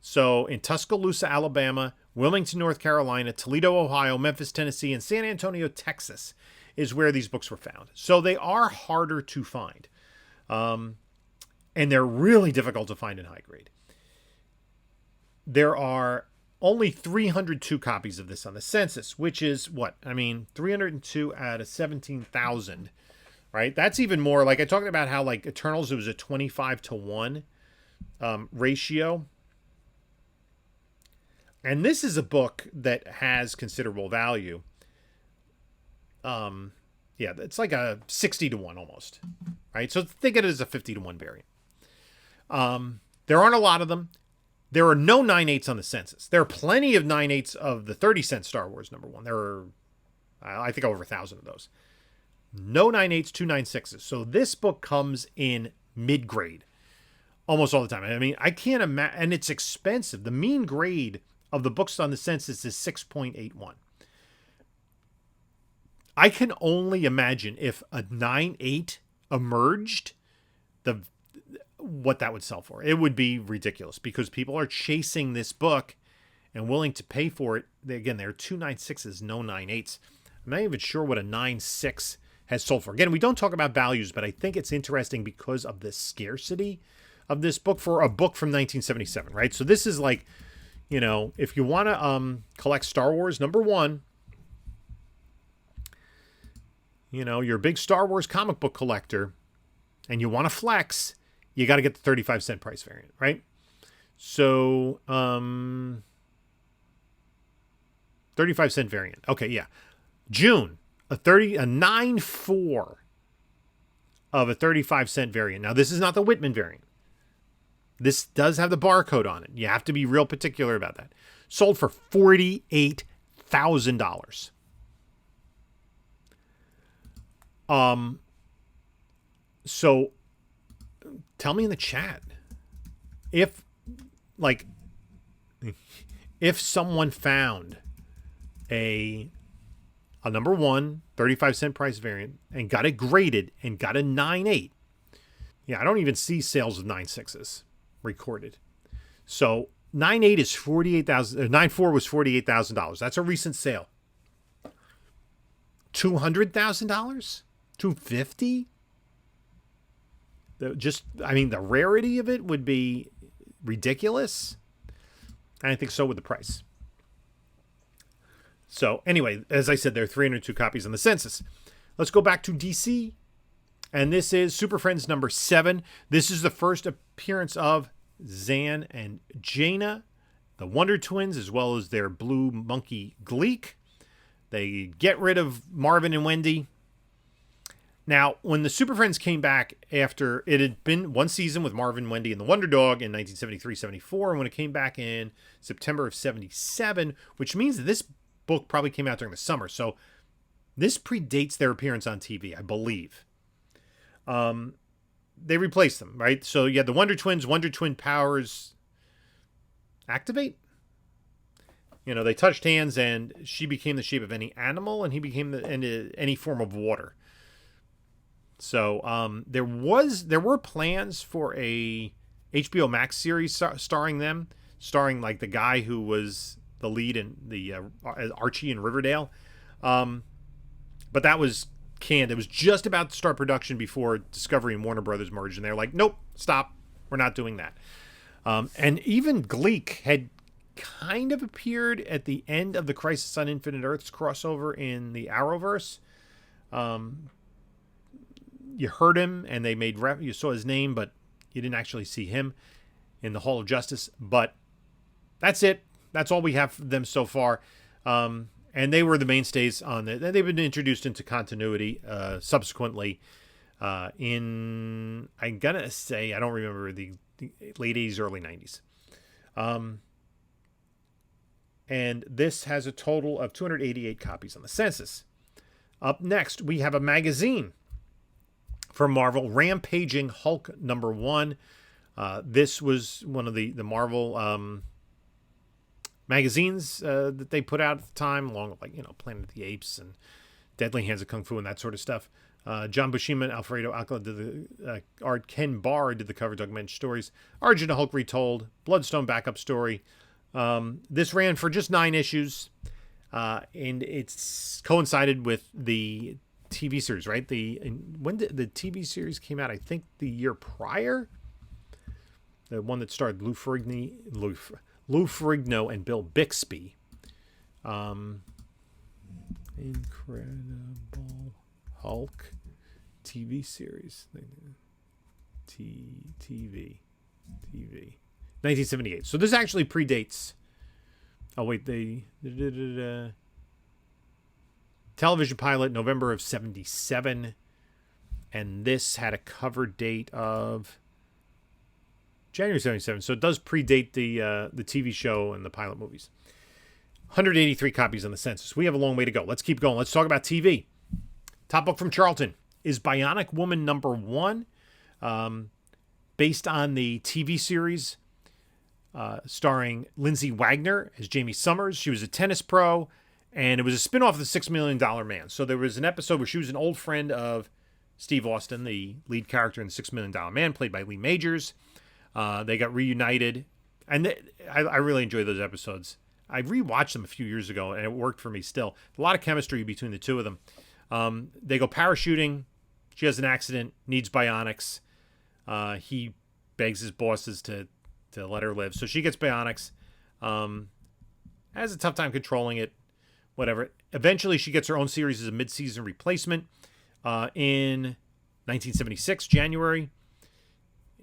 S1: So in Tuscaloosa, Alabama, Wilmington, North Carolina, Toledo, Ohio, Memphis, Tennessee, and San Antonio, Texas is where these books were found. So they are harder to find. And they're really difficult to find in high grade. There are only 302 copies of this on the census, which is 302 out of 17,000, right? That's even more. Like I talked about how like Eternals, it was a 25-1 ratio. And this is a book that has considerable value. It's like a 60-1 almost, right? So think of it as a 50-1 variant. There aren't a lot of them. There are no 9/8s on the census. There are plenty of 9/8s of the 30-cent Star Wars #1. There are, I think, over 1,000 of those. No 9/8s, 2 9/6s. So this book comes in mid-grade almost all the time. I mean, I can't imagine, and it's expensive. The mean grade of the books on the census is 6.81. I can only imagine if a 9/8 emerged, what that would sell for. It would be ridiculous because people are chasing this book and willing to pay for it. Again, there are 2 9/6s, no 9/8s. I'm not even sure what a 9/6 has sold for. Again, we don't talk about values, but I think it's interesting because of the scarcity of this book for a book from 1977, right? So this is like, if you want to collect Star Wars #1, you're a big Star Wars comic book collector and you want to flex, you got to get the 35-cent price variant, right? So, 35-cent variant. Okay, yeah. June, a 9.4 of a 35-cent variant. Now, this is not the Whitman variant. This does have the barcode on it. You have to be real particular about that. Sold for $48,000. So tell me in the chat if someone found a #1 35-cent price variant and got it graded and got a 9.8. Yeah, I don't even see sales of 9.6s recorded. So 9.8 is $48,000. 9.4 was $48,000. That's a recent sale. $200,000? $250,000? The rarity of it would be ridiculous. And I think so with the price. So anyway, as I said, there are 302 copies on the census. Let's go back to DC. And this is Super Friends #7. This is the first appearance of Zan and Jaina, the Wonder Twins, as well as their blue monkey Gleek. They get rid of Marvin and Wendy. Now, when the Super Friends came back after it had been one season with Marvin, Wendy, and the Wonder Dog in 1973-74, and when it came back in September of 77, which means that this book probably came out during the summer. So this predates their appearance on TV, I believe. They replaced them, right? So you had the Wonder Twins, Wonder Twin powers activate. They touched hands, and she became the shape of any animal, and he became any form of water. So there were plans for a HBO Max series starring them, starring like the guy who was the lead in the Archie in Riverdale, but that was canned. It was just about to start production before Discovery and Warner Brothers merged, and they're like, nope, stop, we're not doing that. And even Gleek had kind of appeared at the end of the Crisis on Infinite Earths crossover in the Arrowverse. You heard him, and they made you saw his name, but you didn't actually see him in the Hall of Justice. But that's it. That's all we have for them so far. And they were the mainstays on it. They've been introduced into continuity subsequently in, I'm going to say, I don't remember, the late 80s, early 90s. And this has a total of 288 copies on the Census. Up next, we have a magazine from Marvel, Rampaging Hulk #1. This was one of the Marvel magazines that they put out at the time, along with, like, Planet of the Apes and Deadly Hands of Kung Fu and that sort of stuff. John Buscema and Alfredo Alcala did the art. Ken Barr did the cover. Doug Mensch stories. Origin of Hulk Retold. Bloodstone backup story. This ran for just 9 issues, and it's coincided with the TV series, right? When the TV series came out, I think the year prior. The one that starred Lou Ferrigno and Bill Bixby. Incredible Hulk TV series. TV. 1978. So this actually predates. Oh wait, the television pilot, November of 77, and this had a cover date of January 77. So it does predate the TV show and the pilot movies. 183 copies on the Census. We have a long way to go. Let's keep going. Let's talk about TV. Top book from Charlton is Bionic Woman #1, based on the TV series starring Lindsay Wagner as Jamie Summers. She was a tennis pro, and it was a spin-off of the $6 Million Man. So there was an episode where she was an old friend of Steve Austin, the lead character in the $6 Million Man, played by Lee Majors. They got reunited, and I really enjoy those episodes. I rewatched them a few years ago, and it worked for me still. A lot of chemistry between the two of them. They go parachuting. She has an accident, needs bionics. He begs his bosses to let her live. So she gets bionics. Has a tough time controlling it. Whatever. Eventually, she gets her own series as a mid-season replacement in 1976, January.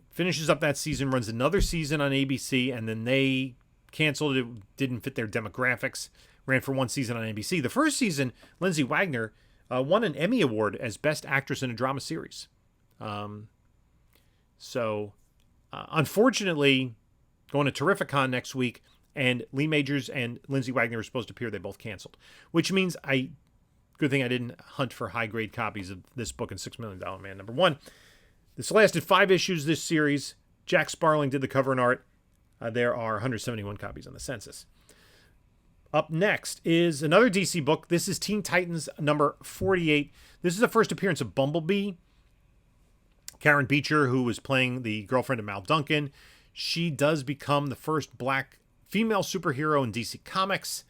S1: Finishes up that season, runs another season on ABC, and then they canceled it. Didn't fit their demographics. Ran for one season on NBC. The first season, Lindsay Wagner won an Emmy Award as Best Actress in a Drama Series. Unfortunately, going to Terrificon next week, and Lee Majors and Lindsay Wagner were supposed to appear. They both canceled, which means good thing I didn't hunt for high-grade copies of this book and $6 Million Man #1. This lasted 5 issues, this series. Jack Sparling did the cover and art. There are 171 copies on the Census. Up next is another DC book. This is Teen Titans #48. This is the first appearance of Bumblebee. Karen Beecher, who was playing the girlfriend of Mal Duncan. She does become the first black female superhero in DC Comics.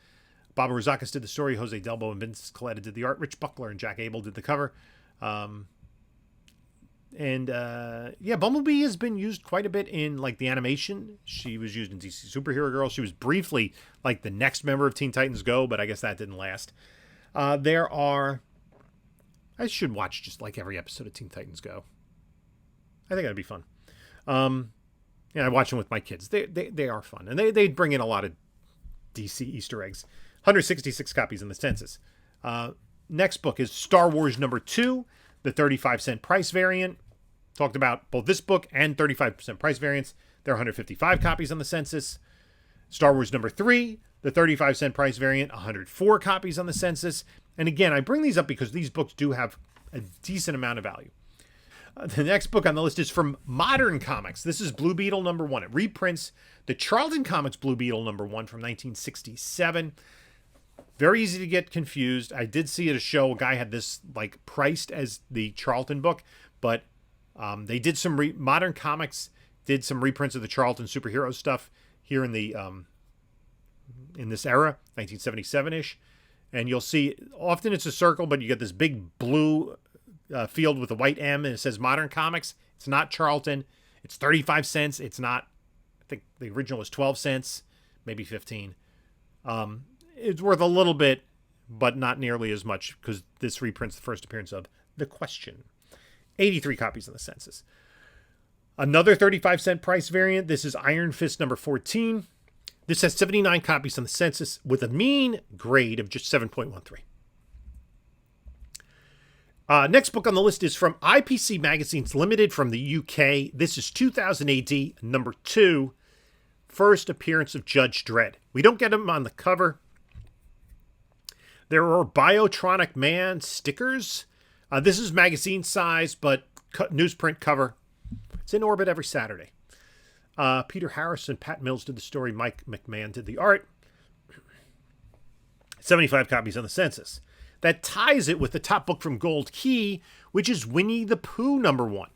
S1: Bob Rozakis did the story. Jose Delbo and Vince Coletta did the art. Rich Buckler and Jack Abel did the cover. Bumblebee has been used quite a bit in, like, the animation. She was used in DC Superhero Girl. She was briefly like the next member of Teen Titans Go, but I guess that didn't last. I should watch just like every episode of Teen Titans Go. I think that'd be fun. I watch them with my kids. They are fun, and they bring in a lot of DC Easter eggs. 166 copies in the Census. Next book is Star Wars #2. The 35-cent price variant. Talked about both this book and 35% price variants. There are 155 copies on the Census. Star Wars #3, the 35-cent price variant, 104 copies on the Census. And again, I bring these up because these books do have a decent amount of value. The next book on the list is from Modern Comics. This is Blue Beetle #1. It reprints the Charlton Comics Blue Beetle #1 from 1967. Very easy to get confused. I did see at a show a guy had this like priced as the Charlton book, but they did some Modern Comics did some reprints of the Charlton superhero stuff here in the in this era, 1977-ish, and you'll see often it's a circle, but you get this big blue field with a white M, and it says Modern Comics. It's not Charlton. It's 35 cents. It's not. I think the original was 12 cents, maybe 15. It's worth a little bit, but not nearly as much because this reprints the first appearance of The Question. 83 copies in the Census. Another 35-cent price variant. This is Iron Fist #14. This has 79 copies on the census with a mean grade of just 7.13. Next book on the list is from IPC Magazines Limited from the UK. This is 2000 AD, number 2, first appearance of Judge Dredd. We don't get him on the cover. There are Biotronic Man stickers. This is magazine size, but newsprint cover. It's in orbit every Saturday. Peter Harrison, Pat Mills did the story. Mike McMahon did the art. 75 copies on the census. That ties it with the top book from Gold Key, which is Winnie the Pooh #1.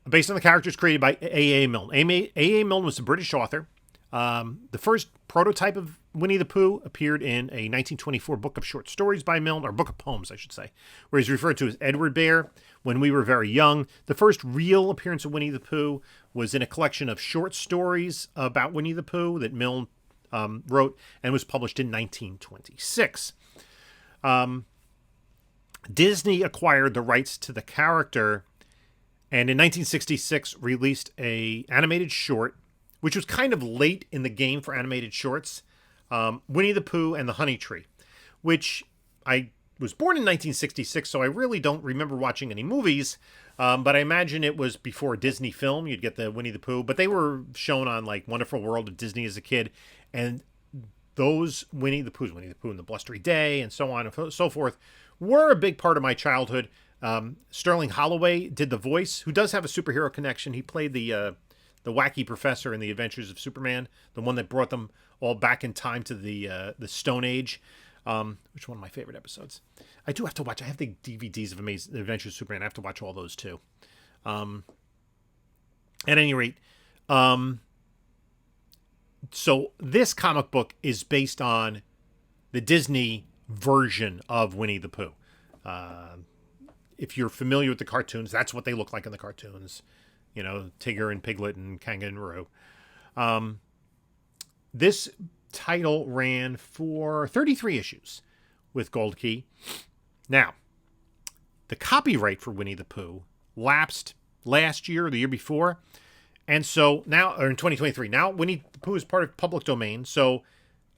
S1: Based on the characters created by A.A. Milne. A.A. Milne was a British author. The first prototype of Winnie the Pooh appeared in a 1924 book of short stories by Milne, or book of poems, I should say, where he's referred to as Edward Bear. When we were very young, the first real appearance of Winnie the Pooh was in a collection of short stories about Winnie the Pooh that Milne wrote and was published in 1926. Disney acquired the rights to the character and in 1966 released a animated short, which was kind of late in the game for animated shorts, Winnie the Pooh and the Honey Tree, which I was born in 1966, so I really don't remember watching any movies, but I imagine it was before a Disney film. You'd get the Winnie the Pooh, but they were shown on like Wonderful World of Disney as a kid, and those Winnie the Pooh and the Blustery Day and so on and so forth were a big part of my childhood. Sterling Holloway did the voice, who does have a superhero connection. He played the wacky professor in The Adventures of Superman, the one that brought them all back in time to the Stone Age, which is one of my favorite episodes. I do have to watch. I have the DVDs of Amazing Adventures of Superman. I have to watch all those too. At any rate, so this comic book is based on the Disney version of Winnie the Pooh. If you're familiar with the cartoons, that's what they look like in the cartoons. You know, Tigger and Piglet and Kangaroo. This title ran for 33 issues with Gold Key. Now, the copyright for Winnie the Pooh lapsed last year or the year before. And so now, or in 2023, now Winnie the Pooh is part of public domain. So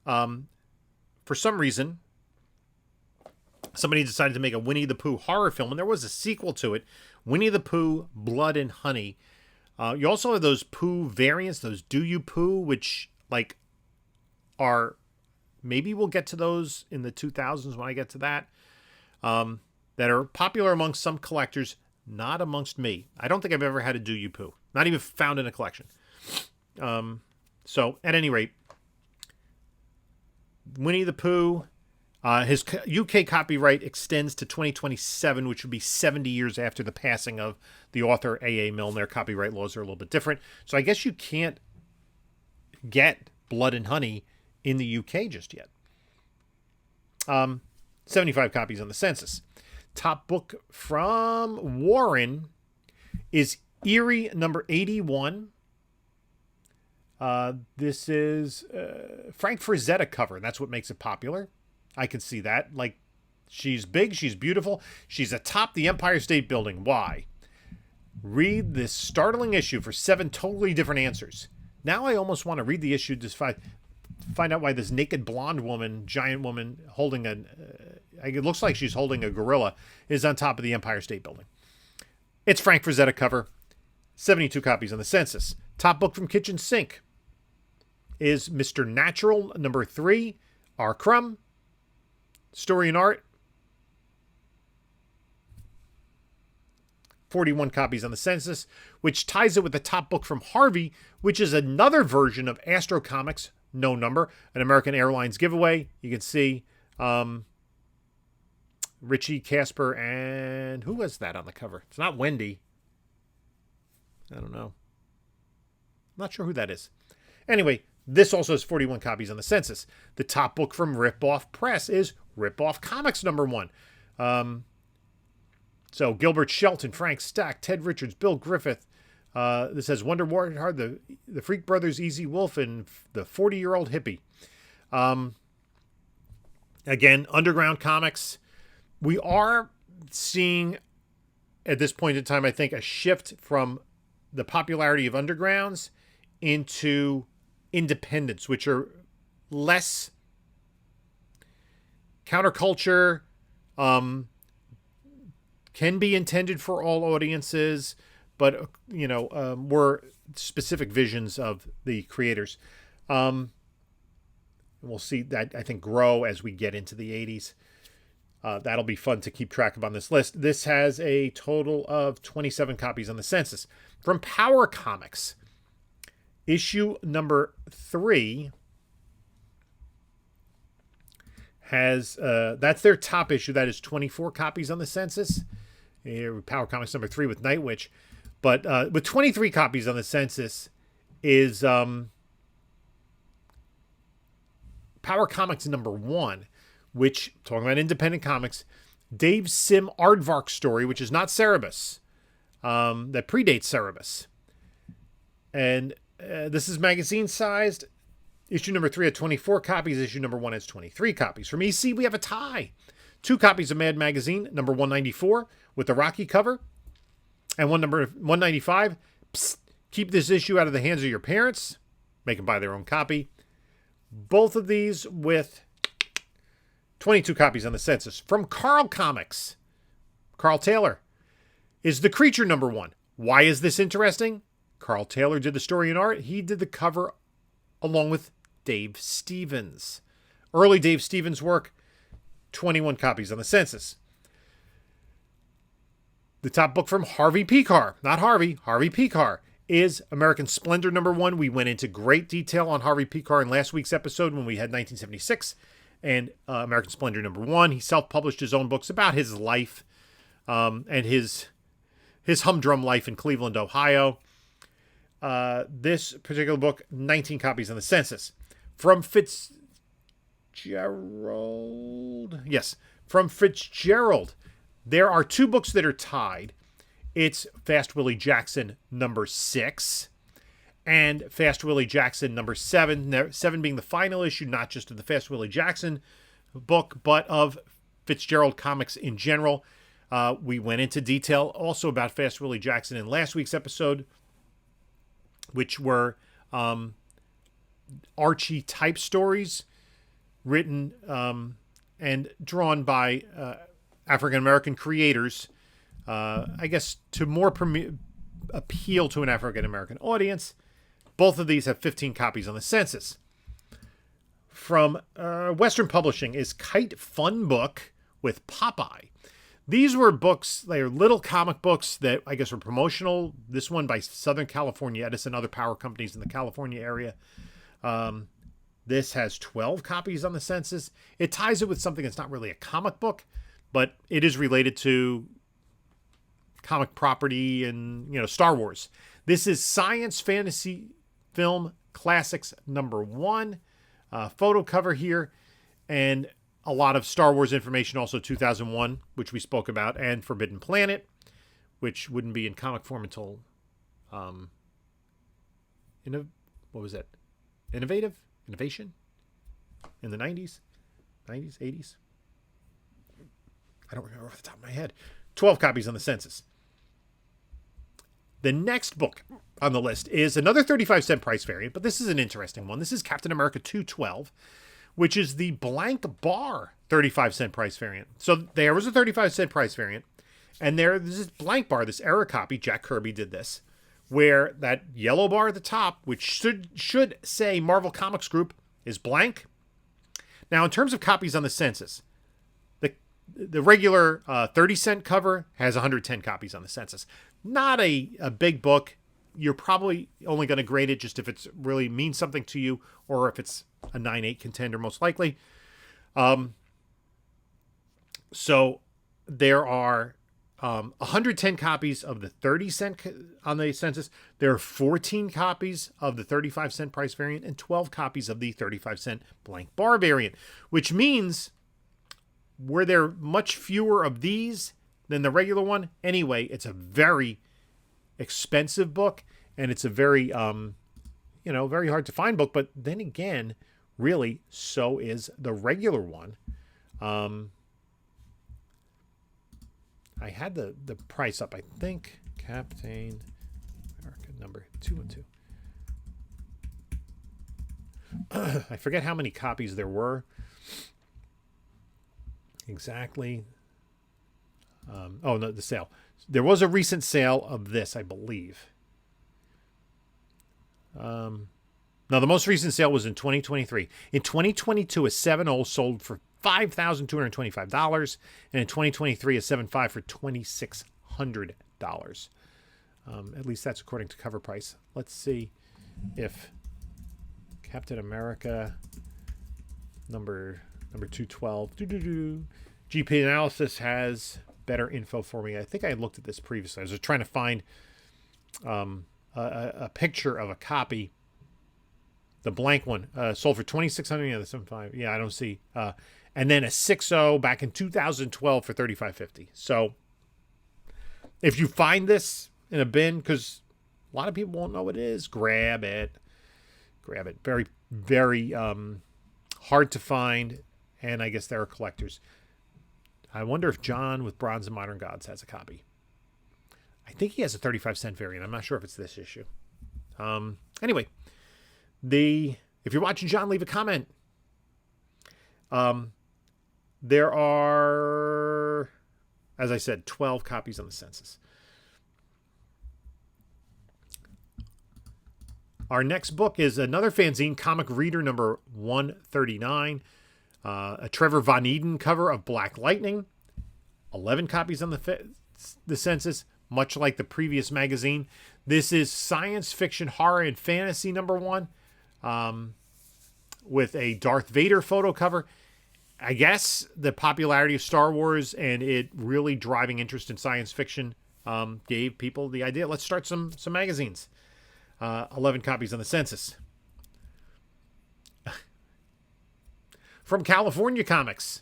S1: for some reason, somebody decided to make a Winnie the Pooh horror film, and there was a sequel to it, Winnie the Pooh, Blood and Honey. You also have those Pooh variants, those Do You Pooh, which like are, maybe we'll get to those in the 2000s when I get to that, that are popular amongst some collectors, not amongst me. I don't think I've ever had a Do You Pooh, not even found in a collection. So at any rate, Winnie the Pooh, his UK copyright extends to 2027, which would be 70 years after the passing of the author A.A. Milne. Their copyright laws are a little bit different. So I guess you can't get Blood and Honey in the UK just yet. 75 copies on the census. Top book from Warren is Eerie number 81. This is Frank Frazetta cover. That's what makes it popular. I can see that. Like, she's big, she's beautiful, she's atop the Empire State Building. Why? Read this startling issue for 7 totally different answers. Now I almost want to read the issue to find out why this naked blonde woman, giant woman, holding it looks like she's holding a gorilla, is on top of the Empire State Building. It's Frank Frazetta cover. 72 copies on the census. Top book from Kitchen Sink is Mr. Natural number 3, R. Crumb. Story and art. 41 copies on the census, which ties it with the top book from Harvey, which is another version of Astro Comics, no number, an American Airlines giveaway. You can see Richie, Casper, and who was that on the cover? It's not Wendy. I don't know. I'm not sure who that is. Anyway, this also has 41 copies on the census. The top book from Rip Off Press is Rip Off Comics number 1. So Gilbert Shelton, Frank Stack, Ted Richards, Bill Griffith. This has Wonder Warhard, the Freak Brothers, Easy Wolf, and the 40-Year-Old Hippie. Again, Underground Comics. We are seeing, at this point in time, I think, a shift from the popularity of Undergrounds into independents, which are less counterculture, can be intended for all audiences, but were specific visions of the creators. We'll see that, I think, grow as we get into the 80s. That'll be fun to keep track of on this list. This has a total of 27 copies on the census. From Power Comics, issue number 3 has, that's their top issue. That is 24 copies on the census. Power Comics number 3 with Night Witch. But with 23 copies on the census is Power Comics number 1, which, talking about independent comics, Dave Sim Aardvark story, which is not Cerebus, that predates Cerebus. And this is magazine sized. Issue number 3 had 24 copies. Issue number 1 has 23 copies. From EC, we have a tie. 2 copies of Mad Magazine, number 194, with the Rocky cover. And number 195, psst, keep this issue out of the hands of your parents. Make them buy their own copy. Both of these with 22 copies on the census. From Carl Comics, Carl Taylor, is The Creature number 1. Why is this interesting? Carl Taylor did the story and art. He did the cover along with Dave Stevens. Early Dave Stevens work, 21 copies on the census. The top book from Harvey Pekar, not Harvey Pekar, is American Splendor number 1. We went into great detail on Harvey Pekar in last week's episode when we had 1976 and American Splendor number 1. He self-published his own books about his life and his humdrum life in Cleveland, Ohio. This particular book, 19 copies on the census. From Fitzgerald. Yes, from Fitzgerald. There are 2 books that are tied. It's Fast Willie Jackson number 6 and Fast Willie Jackson number 7. 7 being the final issue, not just of the Fast Willie Jackson book, but of Fitzgerald comics in general. We went into detail also about Fast Willie Jackson in last week's episode, which were Archie type stories written and drawn by African-American creators, I guess to more appeal to an African-American audience. Both of these have 15 copies on the census. From Western Publishing is Kite Fun Book with Popeye. These were books, they are little comic books that I guess were promotional. This one by Southern California Edison, other power companies in the California area. This has 12 copies on the census. It ties it with something that's not really a comic book, but it is related to comic property and, Star Wars. This is Science Fantasy Film Classics number 1. Photo cover here, and a lot of Star Wars information, also 2001, which we spoke about, and Forbidden Planet, which wouldn't be in comic form until, what was that? Innovation? In the 90s? 80s? I don't remember off the top of my head. 12 copies on the census. The next book on the list is another 35-cent price variant, but this is an interesting one. This is Captain America 212, which is the blank bar 35-cent price variant. So there was a 35-cent price variant, and there's this blank bar, this error copy. Jack Kirby did this, where that yellow bar at the top, which should say Marvel Comics Group, is blank. Now, in terms of copies on the census, the regular 30-cent cover has 110 copies on the census. Not a big book. You're probably only going to grade it just if it's really means something to you, or if it's a 9/8 contender, most likely. So there are 110 copies of the 30-cent on the census. There are 14 copies of the 35-cent price variant and 12 copies of the 35-cent blank bar variant, which means were there much fewer of these than the regular one? Anyway, it's a very expensive book, and it's a very, very hard to find book. But then again, really, so is the regular one. I had the price up, I think. Captain America number 212. I forget how many copies there were exactly. Oh, no, the sale. There was a recent sale of this, I believe. No, the most recent sale was in 2023. In 2022, a 7.0 sold for $5,225, and in 2023, a 7.5 for $2,600. At least that's according to cover price. Let's see if Captain America number 212 GP Analysis has better info for me. I think I looked at this previously. I was just trying to find a picture of a copy. The blank one sold for $2,600. Yeah, the 7.5. Yeah, I don't see. And then a 6.0 back in 2012 for $3,550. So if you find this in a bin, because a lot of people won't know what it is, grab it. Grab it. Very, very hard to find, and I guess there are collectors. I wonder if John with Bronze and Modern Gods has a copy. I think he has a 35-cent variant. I'm not sure if it's this issue. Anyway, if you're watching, John, leave a comment. There are, as I said, 12 copies on the Census. Our next book is another fanzine, Comic Reader number 139. A Trevor Von Eden cover of Black Lightning. 11 copies on the Census, much like the previous magazine. This is science fiction, horror, and fantasy number 1, with a Darth Vader photo cover. I guess the popularity of Star Wars and it really driving interest in science fiction gave people the idea, let's start some magazines. 11 copies on the Census. From California Comics,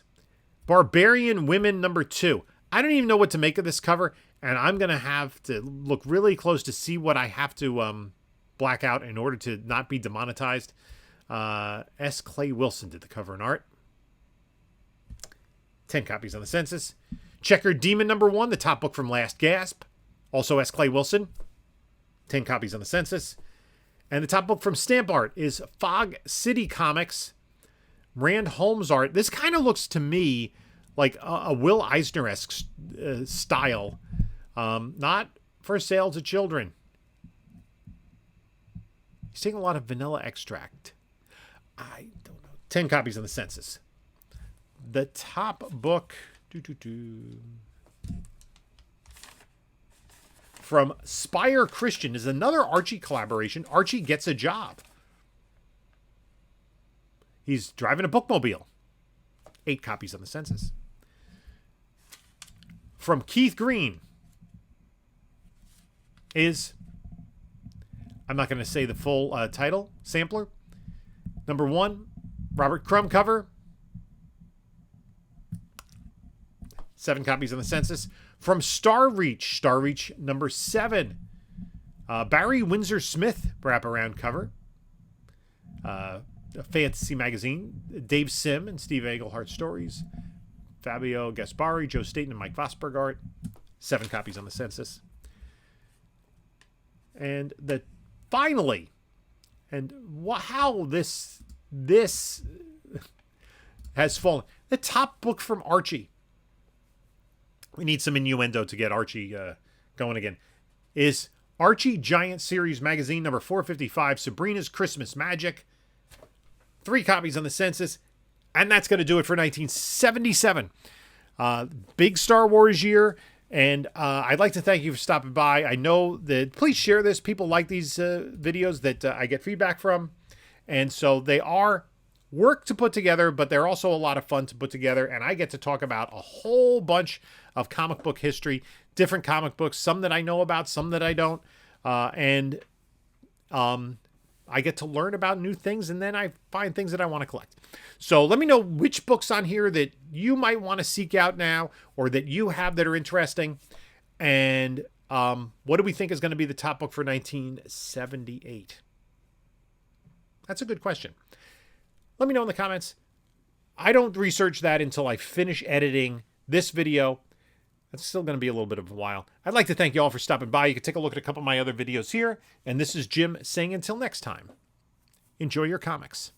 S1: Barbarian Women number 2. I don't even know what to make of this cover, and I'm going to have to look really close to see what I have to black out in order to not be demonetized. S. Clay Wilson did the cover and art. 10 copies on the Census. Checkered Demon number 1, the top book from Last Gasp. Also S. Clay Wilson. 10 copies on the Census. And the top book from Stamp Art is Fog City Comics. Rand Holmes art. This kind of looks to me like a Will Eisner-esque style. Not for sale to children. He's taking a lot of vanilla extract. I don't know. 10 copies on the Census. The top book from Spire Christian is another Archie collaboration. Archie Gets a Job. He's driving a bookmobile. 8 copies on the Census. From Keith Green is, I'm not going to say the full title, sampler. Number 1, Robert Crumb cover. 7 copies on the Census. From Star Reach number 7. Barry Windsor Smith wraparound cover. A fantasy magazine. Dave Sim and Steve Englehart stories. Fabio Gaspari, Joe Staten, and Mike Vosberg art. 7 copies on the Census. And finally, and how this has fallen. The top book from Archie. We need some innuendo to get Archie going again. Is Archie Giant Series Magazine number 455, Sabrina's Christmas Magic. 3 copies on the Census. And that's going to do it for 1977. Big Star Wars year. And I'd like to thank you for stopping by. I know that, please share this. People like these videos that I get feedback from. And so they are work to put together, but they're also a lot of fun to put together. And I get to talk about a whole bunch of comic book history, different comic books, some that I know about, some that I don't. And I get to learn about new things, and then I find things that I want to collect. So let me know which books on here that you might want to seek out now, or that you have that are interesting. And what do we think is going to be the top book for 1978? That's a good question. Let me know in the comments. I don't research that until I finish editing this video. That's still going to be a little bit of a while. I'd like to thank you all for stopping by. You can take a look at a couple of my other videos here. And this is Jim saying until next time, enjoy your comics.